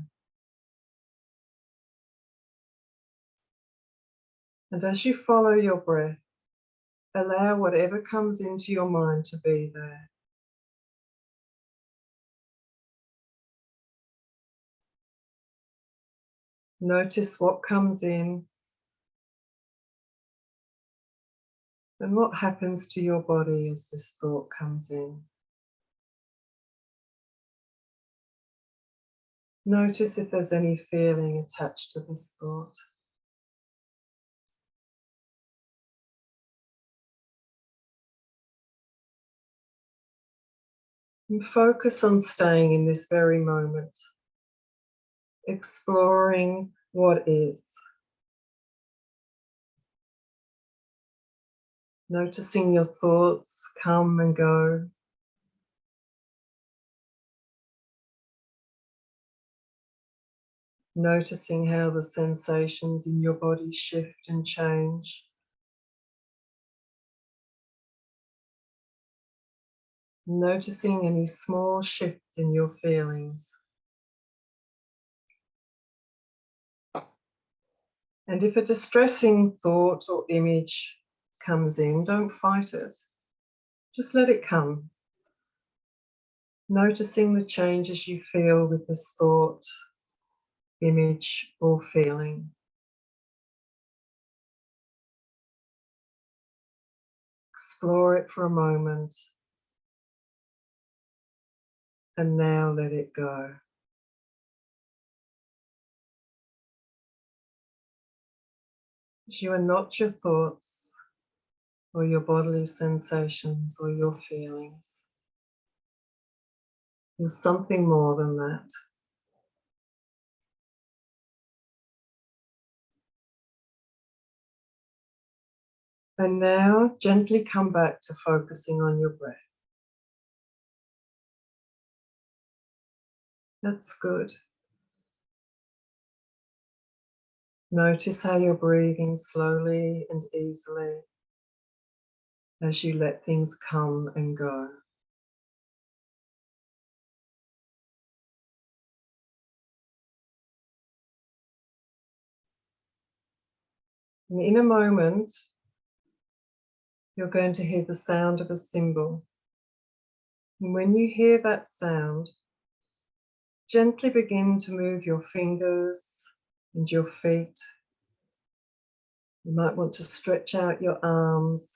And as you follow your breath, allow whatever comes into your mind to be there. Notice what comes in and what happens to your body as this thought comes in. Notice if there's any feeling attached to this thought. And focus on staying in this very moment, exploring what is. Noticing your thoughts come and go. Noticing how the sensations in your body shift and change. Noticing any small shifts in your feelings. And if a distressing thought or image comes in, don't fight it. Just let it come. Noticing the changes you feel with this thought, image, or feeling. Explore it for a moment. And now let it go. You are not your thoughts or your bodily sensations or your feelings. You're something more than that. And now gently come back to focusing on your breath. That's good. Notice how you're breathing slowly and easily as you let things come and go. And in a moment, you're going to hear the sound of a cymbal. And when you hear that sound, gently begin to move your fingers and your feet. You might want to stretch out your arms.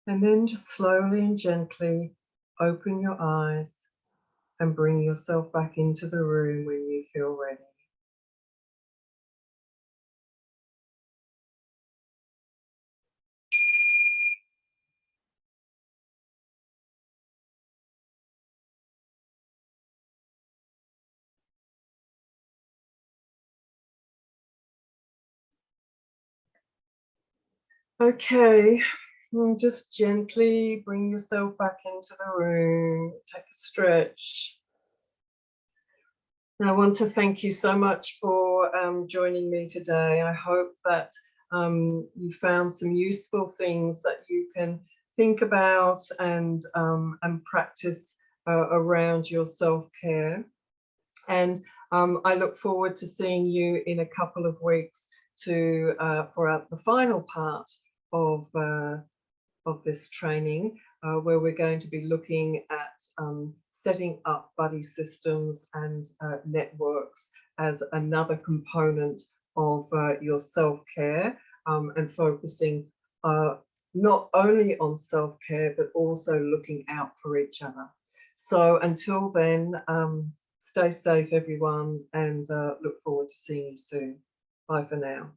And then just slowly and gently open your eyes and bring yourself back into the room when you feel ready. Okay, and just gently bring yourself back into the room, take a stretch. And I want to thank you so much for joining me today. I hope that you found some useful things that you can think about and practice around your self-care. And I look forward to seeing you in a couple of weeks to for the final part of this training, where we're going to be looking at setting up buddy systems and networks as another component of your self-care, and focusing not only on self-care, but also looking out for each other. So until then, stay safe, everyone, and look forward to seeing you soon. Bye for now.